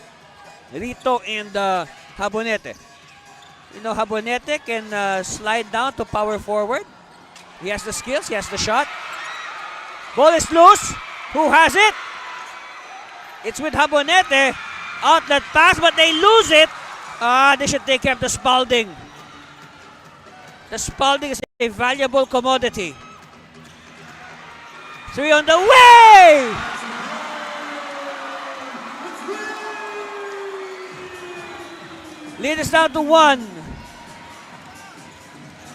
Rito and Habonete. You know, Habonete can slide down to power forward. He has the skills, he has the shot. Ball is loose. Who has it? It's with Habonete. Outlet pass, but they lose it. They should take care of the Spalding. The Spalding is a valuable commodity. 3 on the way! Lead is down to 1.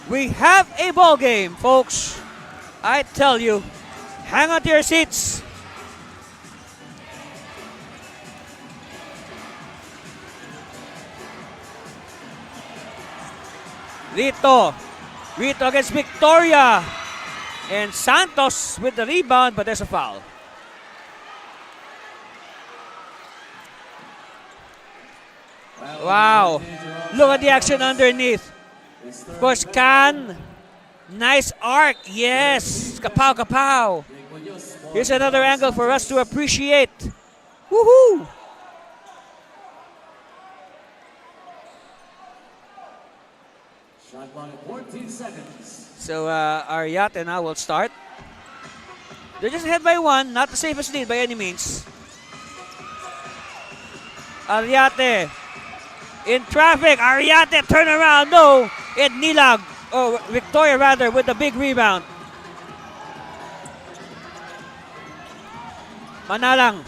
We have a ball game, folks. I tell you, hang on to your seats. Rito against Victoria. And Santos with the rebound, but there's a foul. Wow. Look at the action underneath. Of course, Can. Nice arc. Yes. Kapow, kapow. Here's another angle for us to appreciate. Woohoo. Shot clock at 14 seconds. So Ariate now will start. They're just ahead by 1, not the safest lead by any means. Ariate in traffic. Ariate turn around. No, and Nilag, or Victoria rather, with the big rebound. Manalang.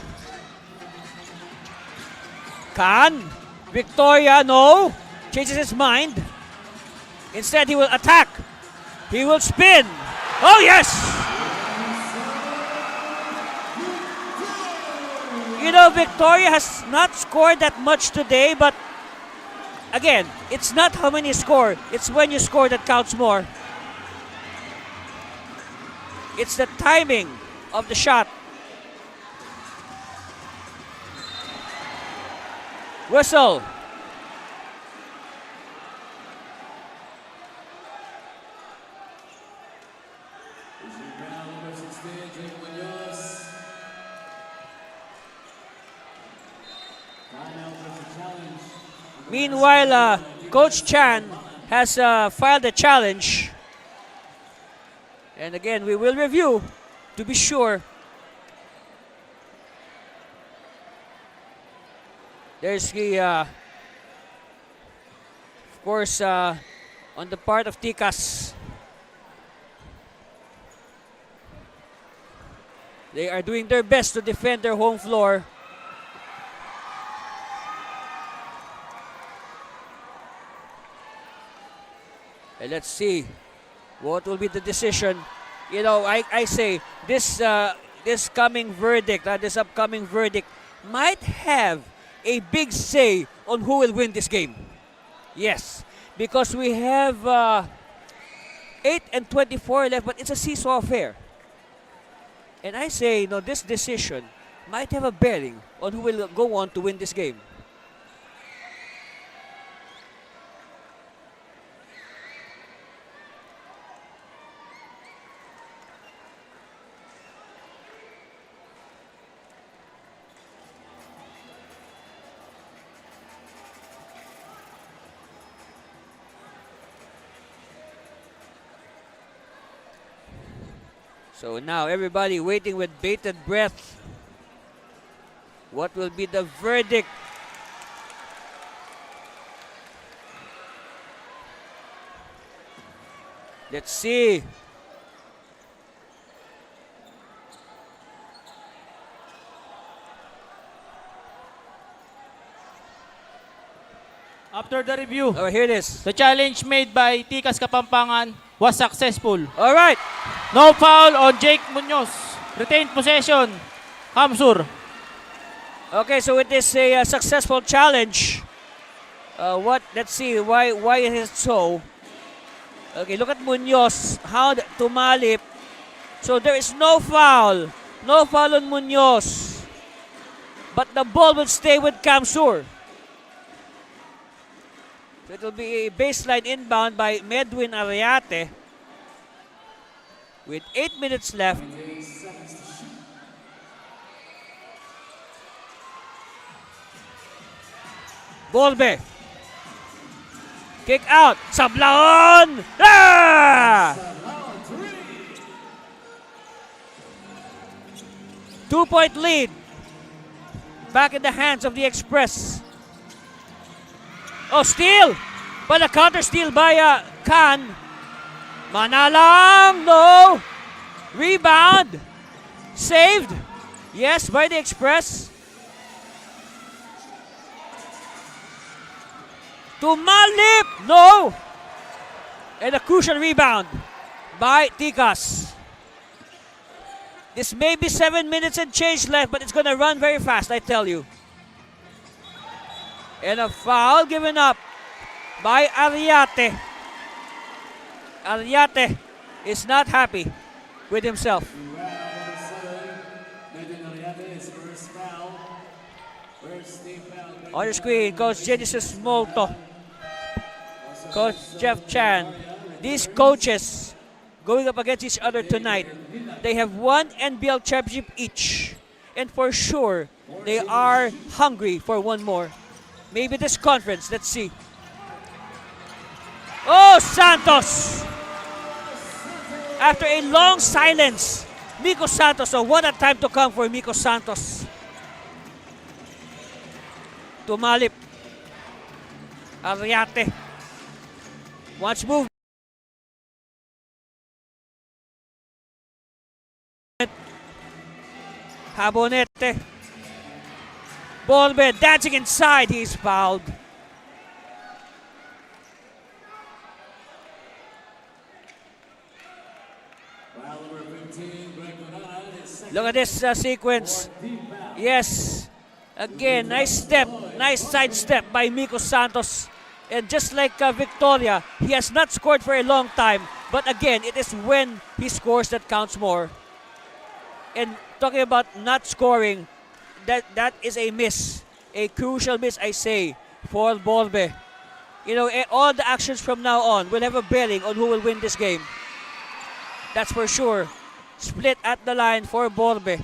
Can. Victoria, no. Changes his mind. Instead, he will attack. He will spin. Oh, yes! You know, Victoria has not scored that much today, but again, it's not how many you score. It's when you score that counts more. It's the timing of the shot. Whistle. Meanwhile, Coach Chan has filed a challenge. And again, we will review to be sure. There's the, of course, on the part of Tikas. They are doing their best to defend their home floor. And let's see what will be the decision. You know, I say this this coming verdict, this upcoming verdict might have a big say on who will win this game. Yes, because we have 8 and 24 left, but it's a seesaw affair. And I say, you know, this decision might have a bearing on who will go on to win this game. So now everybody waiting with bated breath. What will be the verdict? Let's see. After the review, Oh, here it is. the challenge made by Tikas Kapampangan was successful. All right. No foul on Jake Munoz. Retained possession. Kamsur. Okay, so it is a successful challenge. Let's see why is it so? Okay, look at Munoz. How tumalip. So there is no foul. No foul on Munoz. But the ball will stay with Kamsur. So it will be a baseline inbound by Medwin Ariate. With 8 minutes left. Bolbe. Kick out. Sablaon. Ah! 2-point lead. Back in the hands of the Express. Oh, steal. But a counter steal by Khan. Manalang. No. Rebound. Saved. Yes, by the Express. Tumalip. No. And a crucial rebound by Tikas. This may be 7 minutes and change left, but it's going to run very fast, I tell you. And a foul given up by Ariate. Ariate is not happy with himself. On your screen, Coach Genesis Molto, Coach Jeff Chan. These coaches going up against each other tonight, they have one NBL championship each. And for sure, they are hungry for one more. Maybe this conference, let's see. Oh, Santos! After a long silence, Miko Santos. So what a time to come for Miko Santos. Tumalip. Ariate. Wants move. Habonete. Bolbe dancing inside. He's fouled. Look at this sequence. Yes. Again, nice step. Nice side step by Miko Santos. And just like Victoria, he has not scored for a long time. But again, it is when he scores that counts more. And talking about not scoring, that is a miss. A crucial miss, I say, for Bolbe. You know, all the actions from now on will have a bearing on who will win this game. That's for sure. Split at the line for Bolbe.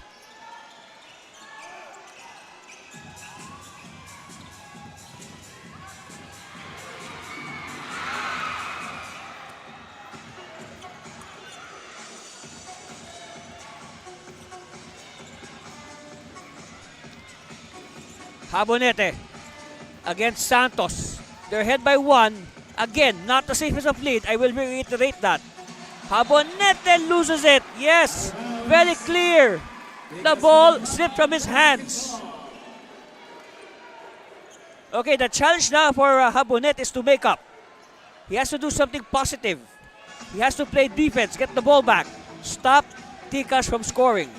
Habonete against Santos. They're ahead by 1. Again, not the safest of lead. I will reiterate that. Habonete loses it. Yes, very clear. The ball slipped from his hands. Okay, the challenge now for Habonete is to make up. He has to do something positive. He has to play defense, get the ball back, stop Tikas from scoring.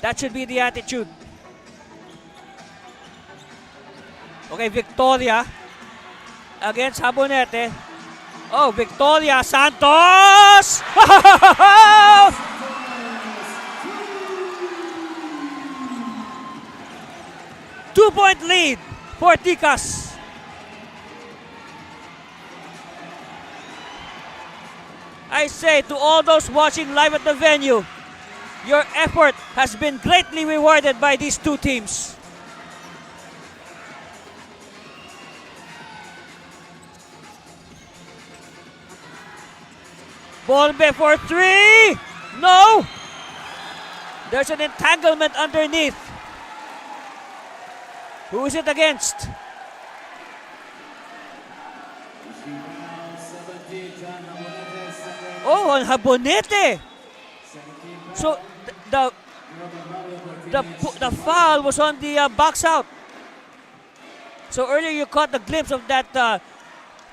That should be the attitude. Okay, Victoria against Habonete. Oh, Victoria Santos! 2-point lead for Tikas. I say to all those watching live at the venue, your effort has been greatly rewarded by these two teams. Bolbe for 3! No! There's an entanglement underneath. Who is it against? Oh, on Habonete. So the foul was on the box out. So earlier you caught the glimpse of that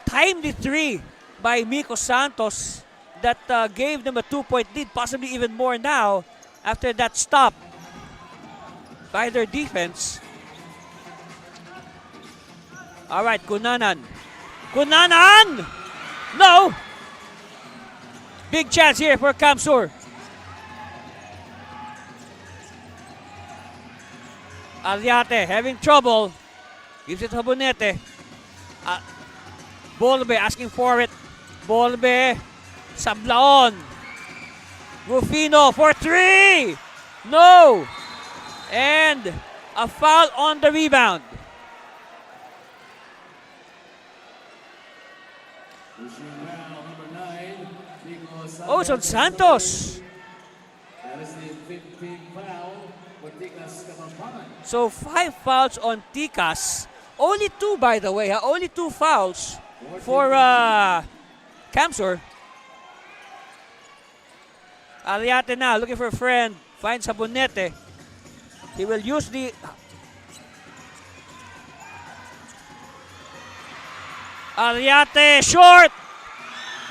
timely 3 by Miko Santos that gave them a 2-point lead, possibly even more now after that stop by their defense. All right, Kunanan. Kunanan! No! Big chance here for Kamsur. Aliate having trouble. Gives it to Habonete. Bolbe asking for it. Bolbe. Sablaon. Rufino for 3. No. And a foul on the rebound. Oh, it's on Santos. So 5 fouls on Tikas. Only 2, by the way. Only 2 fouls for Kamsur. Aliate now looking for a friend. Finds Habonete. He will use the... Aliate short.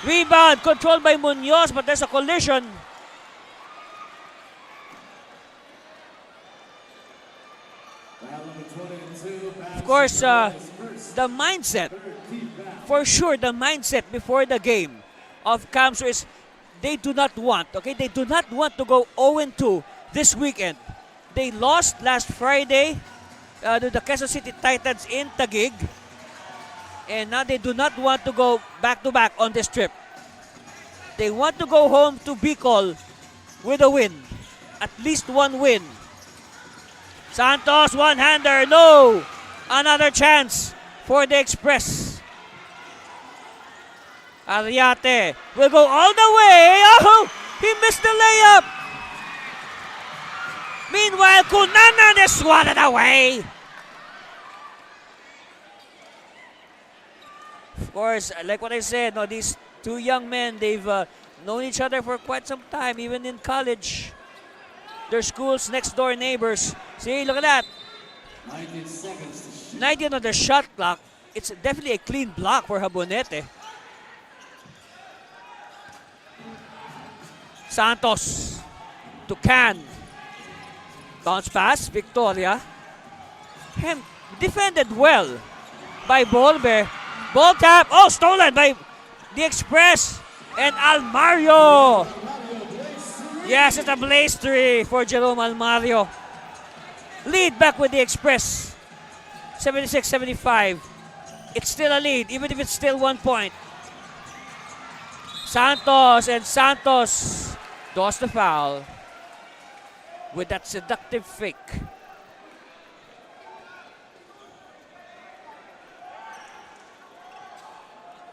Rebound controlled by Munoz, but there's a collision. Of course, the mindset, for sure, the mindset before the game of Kamsur is they do not want, they do not want to go 0-2 this weekend. They lost last Friday to the Quezon City Titans in Taguig. And now they do not want to go back-to-back on this trip. They want to go home to Bicol with a win. At least one win. Santos, one-hander, no! Another chance for the Express. Ariate will go all the way. Oh, he missed the layup. Meanwhile, Kunanan is swatted away. Of course, like what I said, no, these two young men, they've known each other for quite some time, even in college. Their schools next door neighbors. See, look at that. 19 on the shot clock. It's definitely a clean block for Habonete. Santos to Can. Bounce pass, Victoria. Defended well by Bolbe. Ball tap. Oh, stolen by the Express. And Almario. Yes, it's a blaze 3 for Jerome Almario. Lead back with the Express. 76-75. It's still a lead, even if it's still 1 point. Santos, and Santos does the foul with that seductive fake.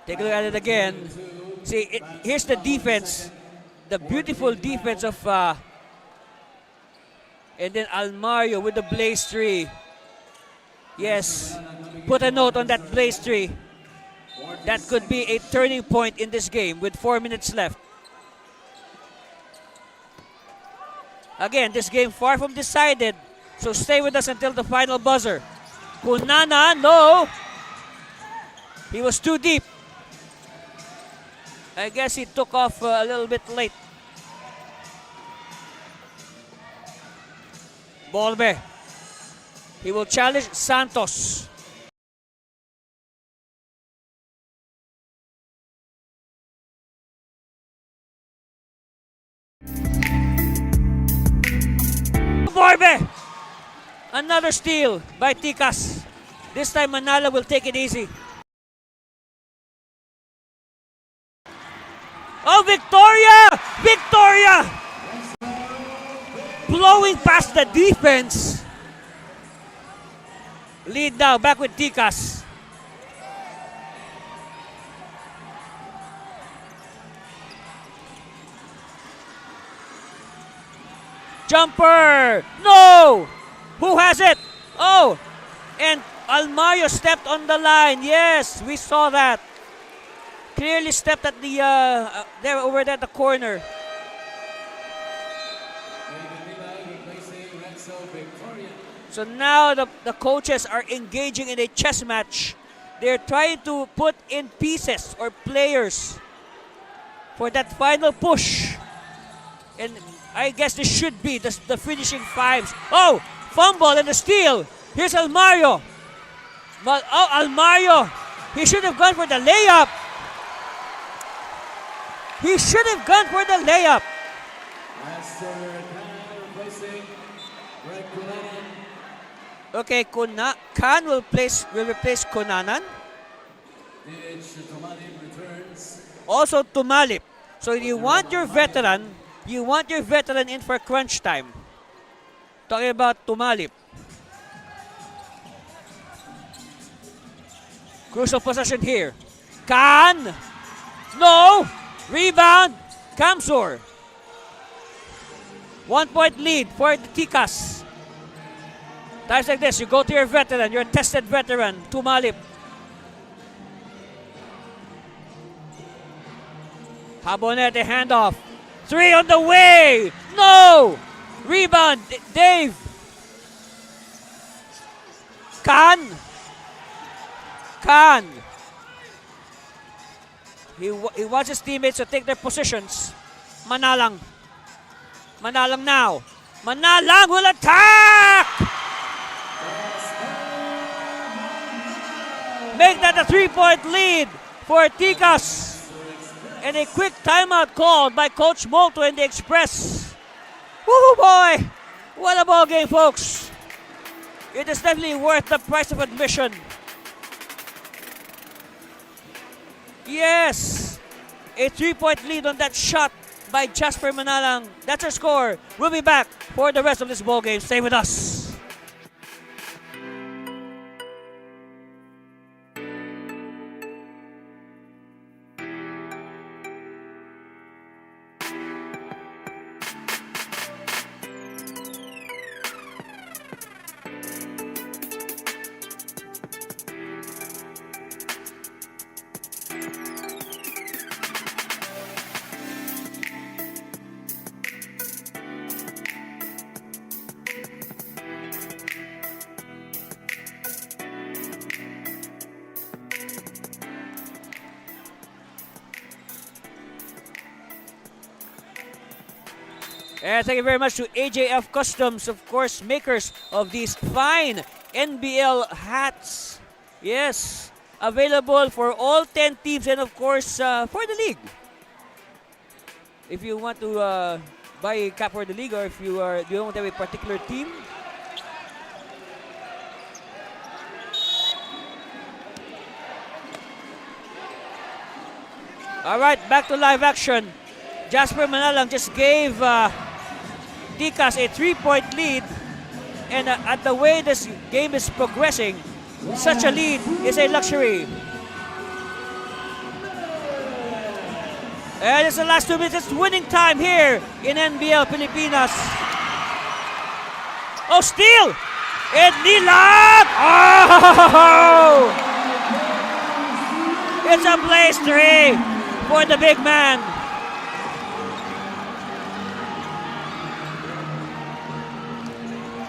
Take a look at it again. See, here's the defense. The beautiful defense of and then Almario with the blaze 3. Yes, put a note on that blaze tree. That could be a turning point in this game with 4 minutes left. Again, this game far from decided, so stay with us until the final buzzer. Kunana, no! He was too deep. I guess he took off a little bit late. Bolbe. He will challenge Santos. Bolbe! Another steal by Ticas. This time Manala will take it easy. Oh, Victoria! Victoria! Blowing past the defense. Lead now, back with Ticas. Jumper! No! Who has it? Oh! And Almayo stepped on the line. Yes, we saw that. Clearly stepped at the there over there at the corner. So now the coaches are engaging in a chess match. They're trying to put in pieces or players for that final push. And I guess this should be the finishing fives. Oh, fumble and a steal. Here's Almario. Oh, Almario. He should have gone for the layup. He should have gone for the layup. Okay, Khan will replace Kunanan. Also Tumalip. So you want your veteran in for crunch time. Talking about Tumalip. Crucial possession here. Khan! No! Rebound! Kamsur. 1 point lead for the Ticas. Times like this, you go to your veteran, your tested veteran, Tumalip. Habonete handoff. 3 on the way! No! Rebound, Dave. Khan. He wants his teammates to take their positions. Manalang now. Manalang will attack! Make that a 3-point lead for Ticas. And a quick timeout called by Coach Molto in the Express. Woo boy! What a ball game, folks. It is definitely worth the price of admission. Yes! A 3-point lead on that shot by Jasper Manalang. That's our score. We'll be back for the rest of this ball game. Stay with us. And thank you very much to AJF Customs, of course, makers of these fine NBL hats. Yes, available for all 10 teams and, of course, for the league. If you want to buy a cap for the league, or if you don't have a particular team, all right, back to live action. Jasper Manalang just gave Ticas a 3-point lead, and at the way this game is progressing, such a lead is a luxury. And it's the last 2 minutes. It's winning time here in NBL Pilipinas. Oh, steal! And nilag! Oh! It's a blaze 3 for the big man.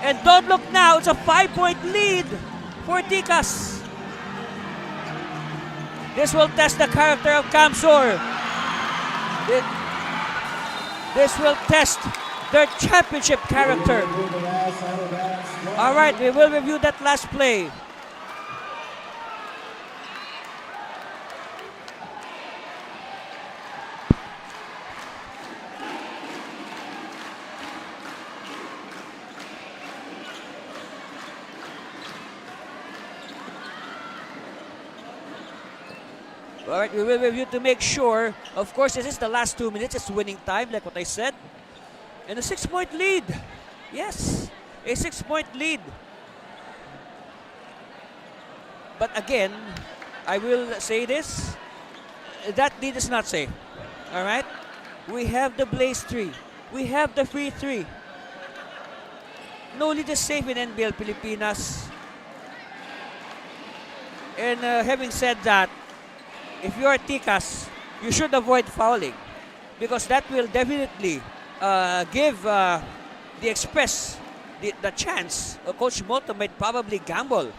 And don't look now, it's a 5-point lead for Tikas. This will test the character of Kamsur. This will test their championship character. All right, we will review that last play. All right, we will review to make sure. Of course, this is the last 2 minutes. It's winning time, like what I said. And a 6-point lead. Yes, a 6-point lead. But again, I will say this. That lead is not safe. All right? We have the blaze 3. We have the free 3. No lead is safe in NBL Pilipinas. And having said that, if you are Tikas, you should avoid fouling because that will definitely give the Express the chance. Coach Moto might probably gamble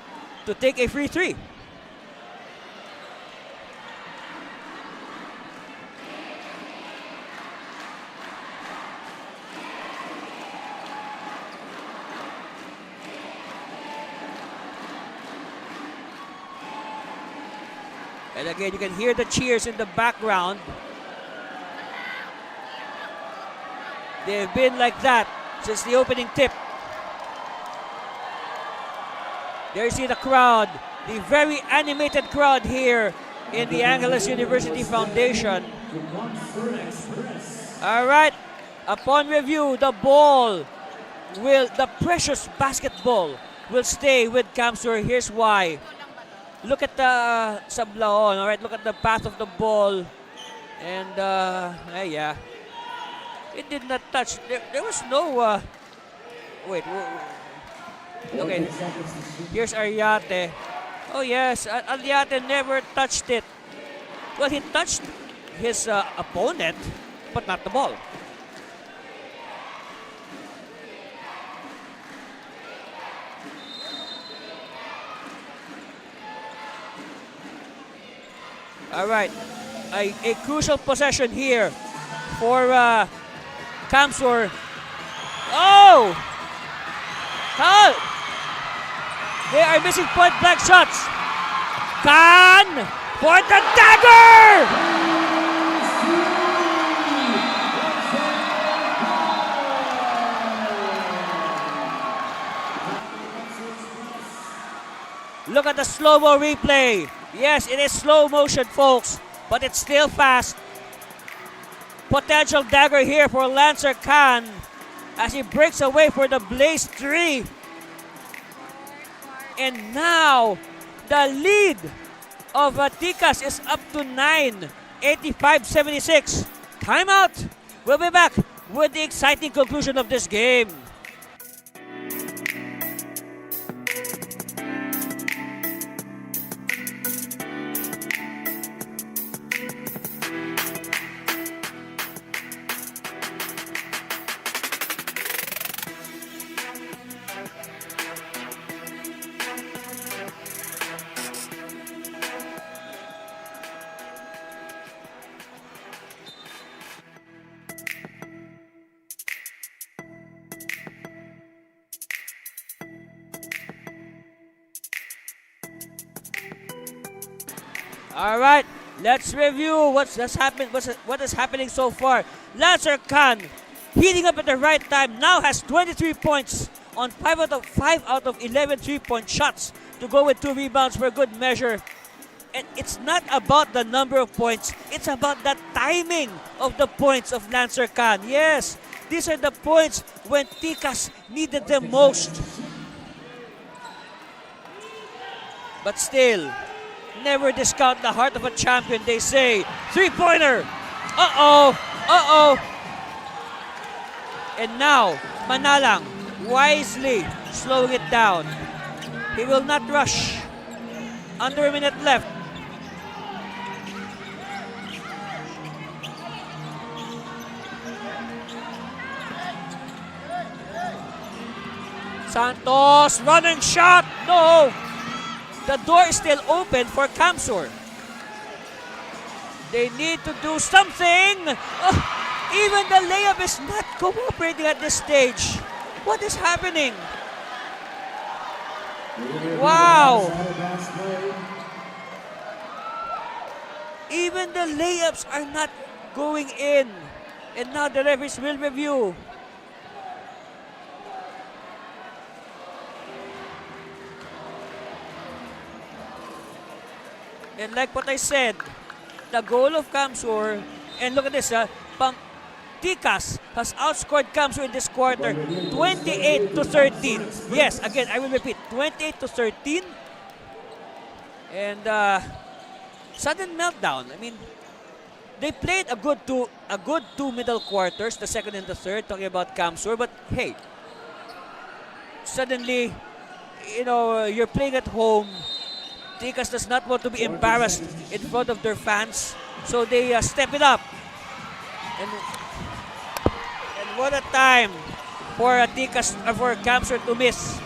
to take a free 3. And again, you can hear the cheers in the background. They've been like that since the opening tip. There you see the crowd, the very animated crowd here in the Angeles University Foundation. All right, upon review, the precious basketball will stay with Kamsur. Here's why. Look at the sablaon, all right? Look at the path of the ball. And, yeah. It did not touch. There was no, wait. Okay. Here's Ariate. Oh, yes. Ariate never touched it. Well, he touched his opponent, but not the ball. All right, a crucial possession here for Kamsur. Oh! How? They are missing point blank shots. Khan for the dagger! Look at the slow-mo replay. Yes, it is slow motion, folks, but it's still fast. Potential dagger here for Lancer Khan as he breaks away for the Blaze 3. And now, the lead of Tikas is up to 9, 85-76. Timeout. We'll be back with the exciting conclusion of this game. All right, let's review what has happening so far. Lancer Khan, heating up at the right time, now has 23 points on 5 out of 11 3-point shots to go with 2 rebounds for good measure. And it's not about the number of points, it's about the timing of the points of Lancer Khan. Yes, these are the points when Tikas needed them most. But still, never discount the heart of a champion, they say. 3-pointer. Uh-oh. And now, Manalang wisely slowing it down. He will not rush. Under a minute left. Santos, running shot. No. The door is still open for Kamsur. They need to do something. Even the layup is not cooperating at this stage. What is happening? Wow. Even the layups are not going in. And now the referees will review. And like what I said, the goal of Kamsur, and look at this, Tikas has outscored Kamsur in this quarter 28-13. Yes, again, I will repeat, 28-13. And sudden meltdown. I mean, they played a good two middle quarters, the second and the third, talking about Kamsur. But hey, suddenly, you know, you're playing at home. Tikas does not want to be embarrassed in front of their fans, so they step it up. And what a time for Tikas, for Kamsur to miss.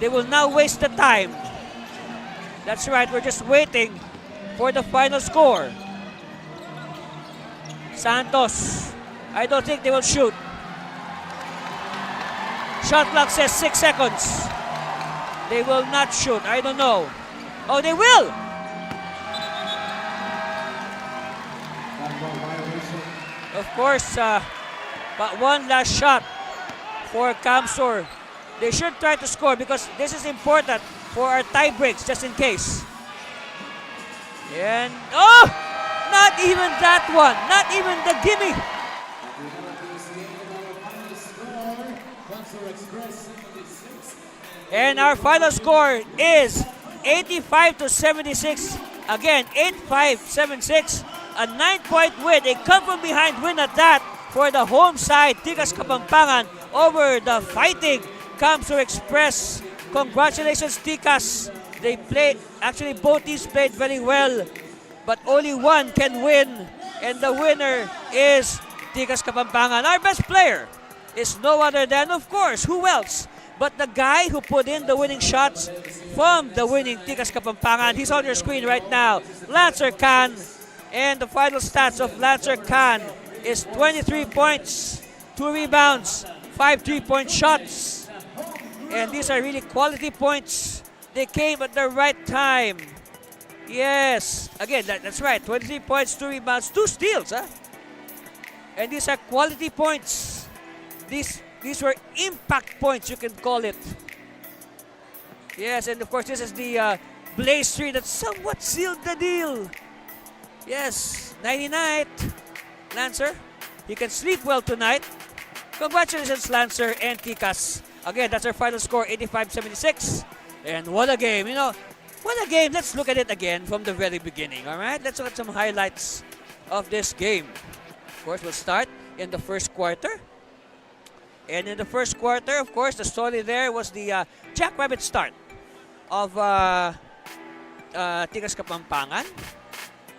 They will now waste the time. That's right, we're just waiting for the final score. Santos, I don't think they will shoot. Shot clock says 6 seconds. They will not shoot, I don't know. Oh, they will! Of course, but one last shot for Kamsur. They should try to score because this is important for our tie breaks, just in case. And, oh! Not even that one. Not even the gimme. And our final score is 85-76. Again, 85-76. A 9-point win. A come-from-behind win at that for the home side. Tikas Kapampangan over the fighting Kamsur Express. Congratulations, Tikas. They played, actually both teams played very well. But only one can win. And the winner is Tikas Kapampangan. Our best player is no other than, of course, who else? But the guy who put in the winning shots from the winning Tikas Kapampangan. He's on your screen right now. Lancer Khan. And the final stats of Lancer Khan is 23 points, 2 rebounds, 5 3-point shots. And these are really quality points. They came at the right time. Yes. Again, that's right. 23 points, 2 rebounds, 2 steals. Huh? And these are quality points. These were impact points, you can call it. Yes, and of course, this is the Blaze 3 that somewhat sealed the deal. Yes, nighty night, Lancer. You can sleep well tonight. Congratulations, Lancer and Tikas. Again, that's our final score, 85-76. And what a game, you know. What a game. Let's look at it again from the very beginning, all right? Let's look at some highlights of this game. Of course, we'll start in the first quarter. And in the first quarter, of course, the story there was the jackrabbit start of Tikas Kapampangan.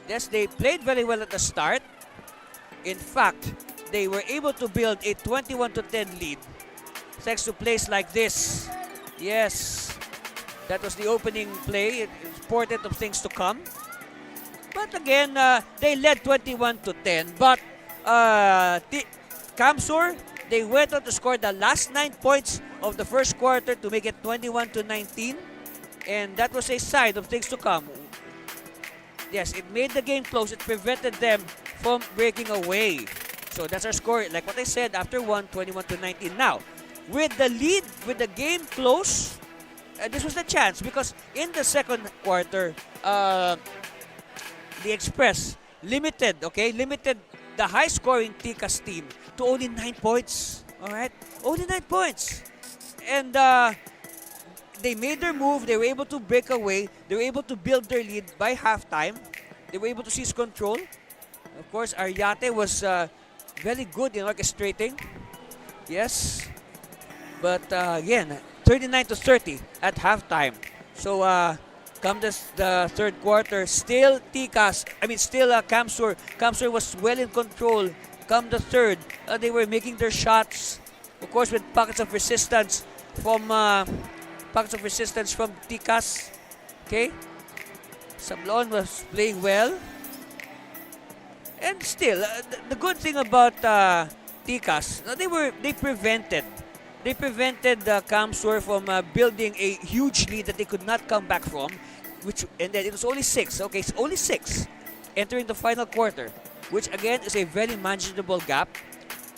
Yes, they played very well at the start. In fact, they were able to build a 21-10 lead thanks to plays like this. Yes, that was the opening play. It's portent of things to come. But again, they led 21-10. But Kamsur, they went on to score the last 9 points of the first quarter to make it 21-19. And that was a sign of things to come. Yes, it made the game close. It prevented them from breaking away. So that's our score. Like what I said, after 21-19. Now, with the lead, with the game close, this was the chance because in the second quarter, the Express limited the high-scoring Tikas team to only 9 points. All right, only 9 points, and they made their move. They were able to break away. They were able to build their lead by halftime. They were able to seize control. Of course, Ariate was very good in orchestrating. Yes. But again, 39-30 at halftime. So come the third quarter, still Kamsur. Kamsur was well in control. Come the third, they were making their shots, of course, with pockets of resistance from Tikas. Okay, Sablon was playing well, and still the good thing about Tikas, they prevented Kamsur from building a huge lead that they could not come back from, and then it was only 6. Okay, it's only 6 entering the final quarter, which again is a very manageable gap.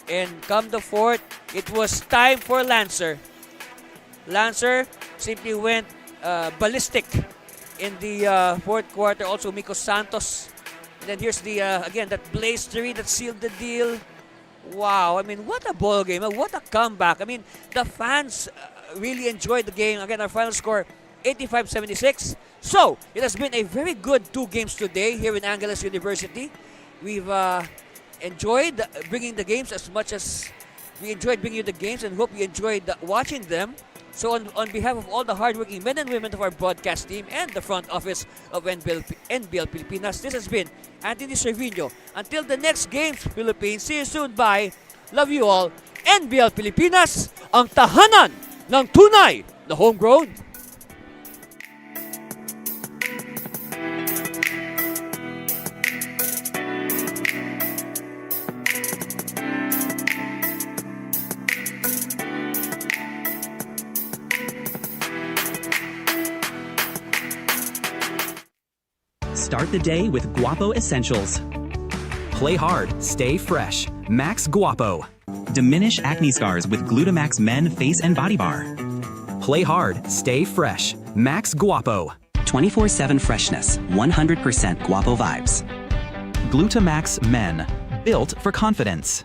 And come the fourth, it was time for Lancer. Lancer simply went ballistic in the fourth quarter. Also, Miko Santos. And then here's the again that Blaze 3 that sealed the deal. Wow, I mean, what a ball game. What a comeback. I mean, the fans really enjoyed the game. Again, our final score, 85-76. So, it has been a very good 2 games today here in Angeles University. We've enjoyed bringing the games as much as we enjoyed bringing you the games, and hope you enjoyed watching them. So on behalf of all the hardworking men and women of our broadcast team and the front office of NBL Pilipinas, this has been Anthony Cervino. Until the next games, Philippines. See you soon. Bye. Love you all. NBL Pilipinas, ang tahanan ng tunay na homegrown. Start the day with Guapo Essentials. Play hard, stay fresh. Max Guapo. Diminish acne scars with Glutamax Men Face and Body Bar. Play hard, stay fresh. Max Guapo. 24/7 freshness, 100% Guapo vibes. Glutamax Men. Built for confidence.